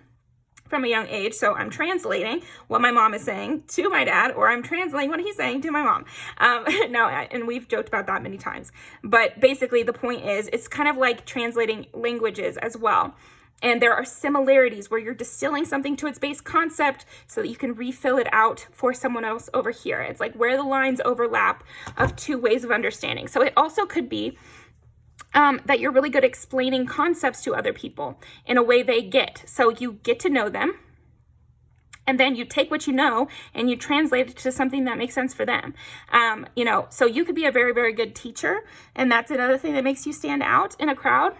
S1: from a young age, so I'm translating what my mom is saying to my dad, or I'm translating what he's saying to my mom. And we've joked about that many times, but basically the point is, it's kind of like translating languages as well. And there are similarities where you're distilling something to its base concept so that you can refill it out for someone else over here. It's like where the lines overlap of two ways of understanding. So it also could be that you're really good at explaining concepts to other people in a way they get. So you get to know them, and then you take what you know and you translate it to something that makes sense for them. So you could be a very, very good teacher, and that's another thing that makes you stand out in a crowd.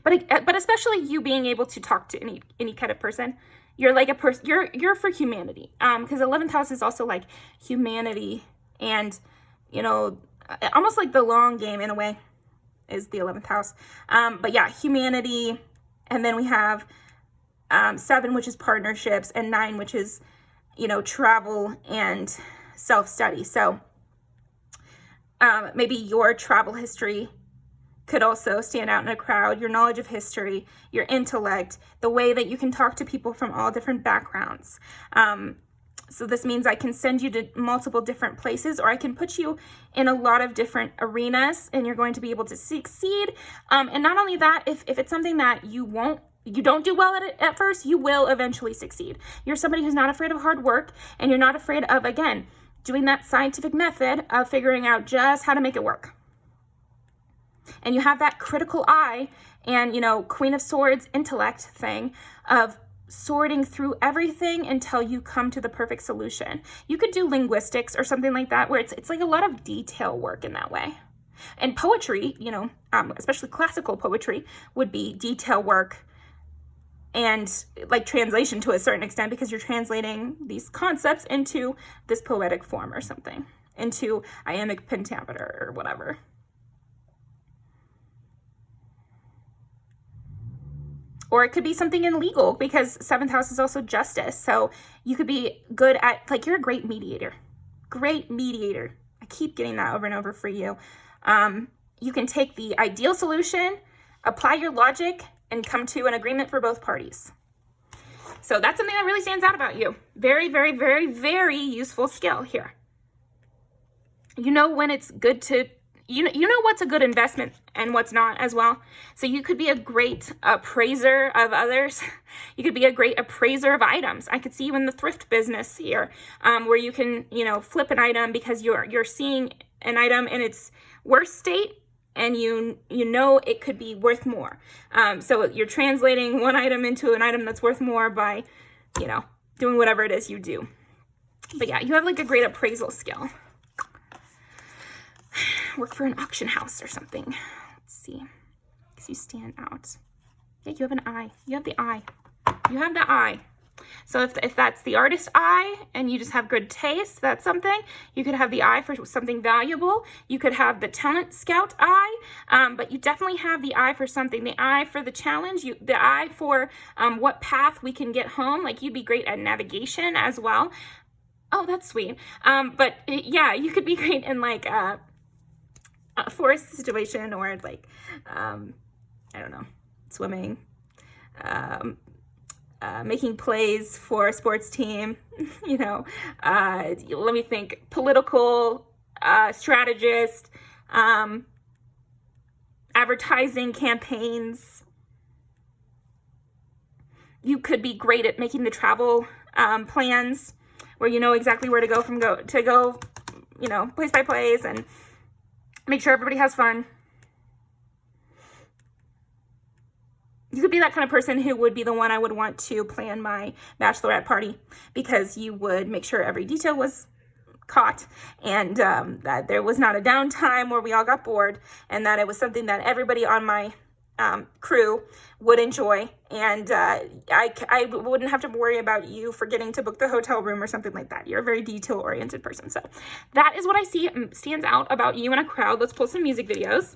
S1: But especially you being able to talk to any kind of person. You're like a person, you're for humanity. Because 11th house is also like humanity, and, almost like the long game in a way is the 11th house. But yeah, humanity. And then we have 7, which is partnerships, and 9, which is, travel and self-study. So maybe your travel history could also stand out in a crowd, your knowledge of history, your intellect, the way that you can talk to people from all different backgrounds. So this means I can send you to multiple different places, or I can put you in a lot of different arenas, and you're going to be able to succeed. And not only that, if it's something that you don't do well at it at first, you will eventually succeed. You're somebody who's not afraid of hard work, and you're not afraid of, again, doing that scientific method of figuring out just how to make it work. And you have that critical eye and, Queen of Swords intellect thing of sorting through everything until you come to the perfect solution. You could do linguistics or something like that, where it's like a lot of detail work in that way. And poetry, especially classical poetry, would be detail work and like translation to a certain extent, because you're translating these concepts into this poetic form or something, into iambic pentameter or whatever. Or it could be something in legal, because 7th house is also justice. So you could be good at, you're a great mediator. Great mediator. I keep getting that over and over for you. You can take the ideal solution, apply your logic, and come to an agreement for both parties. So that's something that really stands out about you. Very, very, very, very useful skill here. You know when it's good to you know what's a good investment and what's not as well. So you could be a great appraiser of others. You could be a great appraiser of items. I could see you in the thrift business here, where you can, flip an item because you're seeing an item in its worst state, and you know it could be worth more. So you're translating one item into an item that's worth more by, doing whatever it is you do. But yeah, you have like a great appraisal skill. Work for an auction house or something. Let's see. Because you stand out. Yeah, you have an eye. You have the eye. You have the eye. So if that's the artist eye and you just have good taste, that's something. You could have the eye for something valuable. You could have the talent scout eye, but you definitely have the eye for something. The eye for the challenge, the eye for what path we can get home. Like you'd be great at navigation as well. Oh, that's sweet. But yeah, you could be great in like a forest situation, or like, I don't know, swimming, making plays for a sports team, let me think, political strategist, advertising campaigns. You could be great at making the travel plans, where you know exactly where to go place by place, and make sure everybody has fun. You could be that kind of person who would be the one I would want to plan my bachelorette party, because you would make sure every detail was caught, and that there was not a downtime where we all got bored, and that it was something that everybody on my crew would enjoy, and I wouldn't have to worry about you forgetting to book the hotel room or something like that. You're a very detail-oriented person. So that is what I see stands out about you in a crowd. Let's pull some music videos.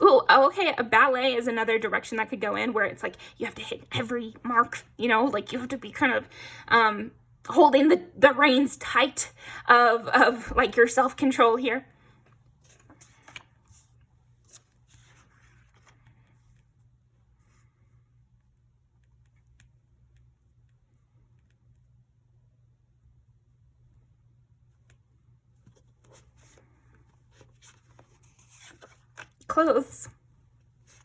S1: Oh, okay, a ballet is another direction that could go in, where it's like you have to hit every mark, you know, like you have to be kind of holding the reins tight of like your self-control here. Clothes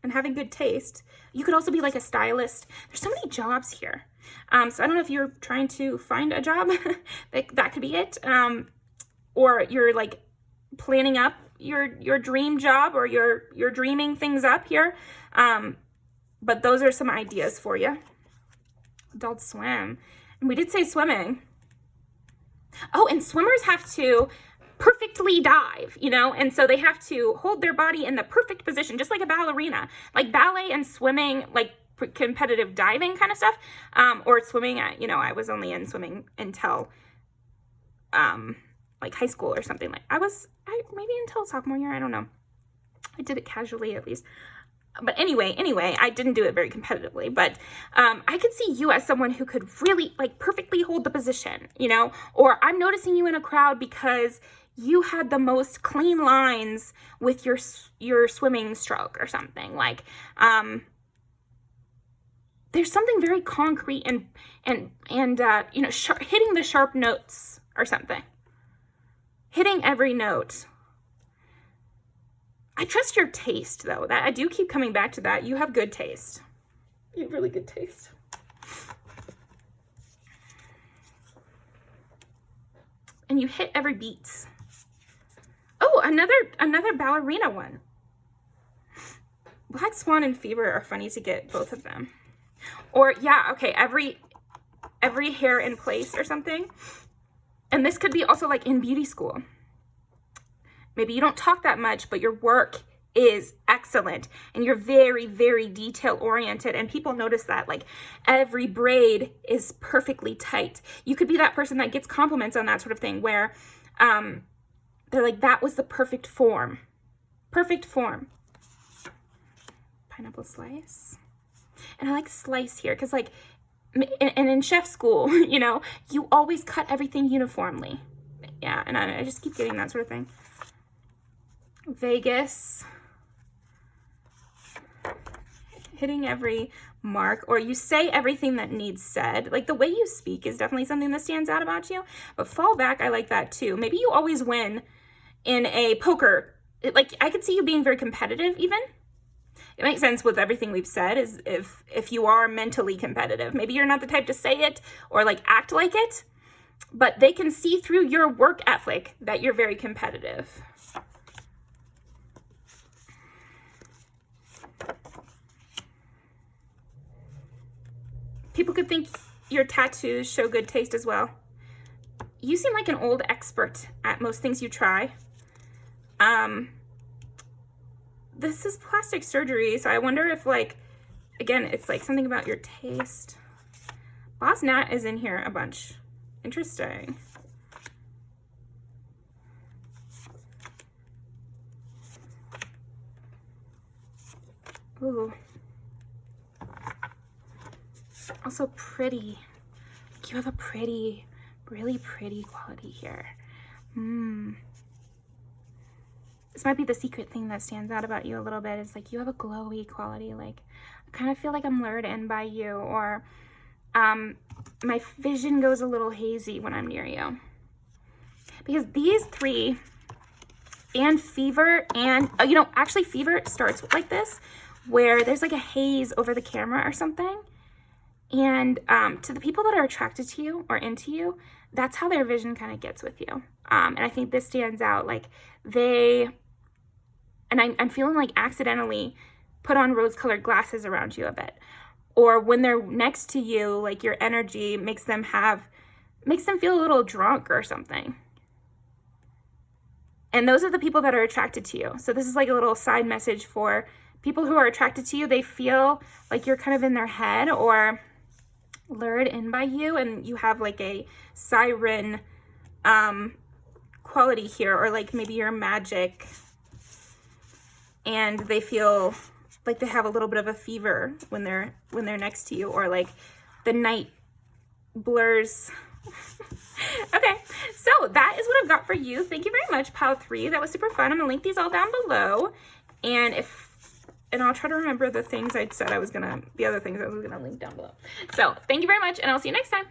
S1: and having good taste. You could also be like a stylist. There's so many jobs here. So I don't know if you're trying to find a job, that could be it. Or you're like planning up your dream job, or you're dreaming things up here. But those are some ideas for you. Adult swim. And we did say swimming. Oh, and swimmers have to perfectly dive, you know, and so they have to hold their body in the perfect position, just like a ballerina. Like ballet and swimming, like competitive diving kind of stuff, or swimming at, you know, I was only in swimming until like high school or something. Like maybe until sophomore year, I don't know. I did it casually at least. But anyway, I didn't do it very competitively, but I could see you as someone who could really like perfectly hold the position, you know, or I'm noticing you in a crowd because you had the most clean lines with your swimming stroke or something. Like there's something very concrete and you know, hitting the sharp notes or something, hitting every note. I trust your taste, though. That I do keep coming back to that. You have good taste. You have really good taste. And you hit every beat. Oh, another ballerina one. Black Swan and Fever are funny to get both of them. Or yeah, okay, every hair in place or something. And this could be also like in beauty school. Maybe you don't talk that much, but your work is excellent and you're very, very detail oriented, and people notice that. Like every braid is perfectly tight. You could be that person that gets compliments on that sort of thing, where they're like, that was the perfect form. Perfect form. Pineapple slice. And I like slice here because like, and in chef school, you know, you always cut everything uniformly. Yeah, and I just keep getting that sort of thing. Vegas, hitting every mark, or you say everything that needs said. Like the way you speak is definitely something that stands out about you, but fall back, I like that too. Maybe you always win in a poker. Like I could see you being very competitive even. It makes sense with everything we've said, is if you are mentally competitive. Maybe you're not the type to say it or like act like it, but they can see through your work ethic that you're very competitive. People could think your tattoos show good taste as well. You seem like an old expert at most things you try. This is plastic surgery, so I wonder if, like, again, it's like something about your taste. Boss Nat is in here a bunch. Interesting. Ooh. Also pretty. You have a pretty, really pretty quality here. This might be the secret thing that stands out about you a little bit. It's like you have a glowy quality. Like I kind of feel like I'm lured in by you, or my vision goes a little hazy when I'm near you. Because these three and Fever and, you know, actually Fever starts like this, where there's like a haze over the camera or something. And to the people that are attracted to you or into you, that's how their vision kind of gets with you. And I think this stands out. Like they and I'm feeling like accidentally put on rose-colored glasses around you a bit. Or when they're next to you, like your energy makes them feel a little drunk or something. And those are the people that are attracted to you. So this is like a little side message for people who are attracted to you. They feel like you're kind of in their head or lured in by you, and you have like a siren quality here, or like maybe you're magic, and they feel like they have a little bit of a fever when they're next to you, or like the night blurs. Okay, so that is what I've got for you. Thank you very much, pile 3. That was super fun. I'm gonna link these all down below, and I'll try to remember the other things I was gonna link down below. So thank you very much, and I'll see you next time.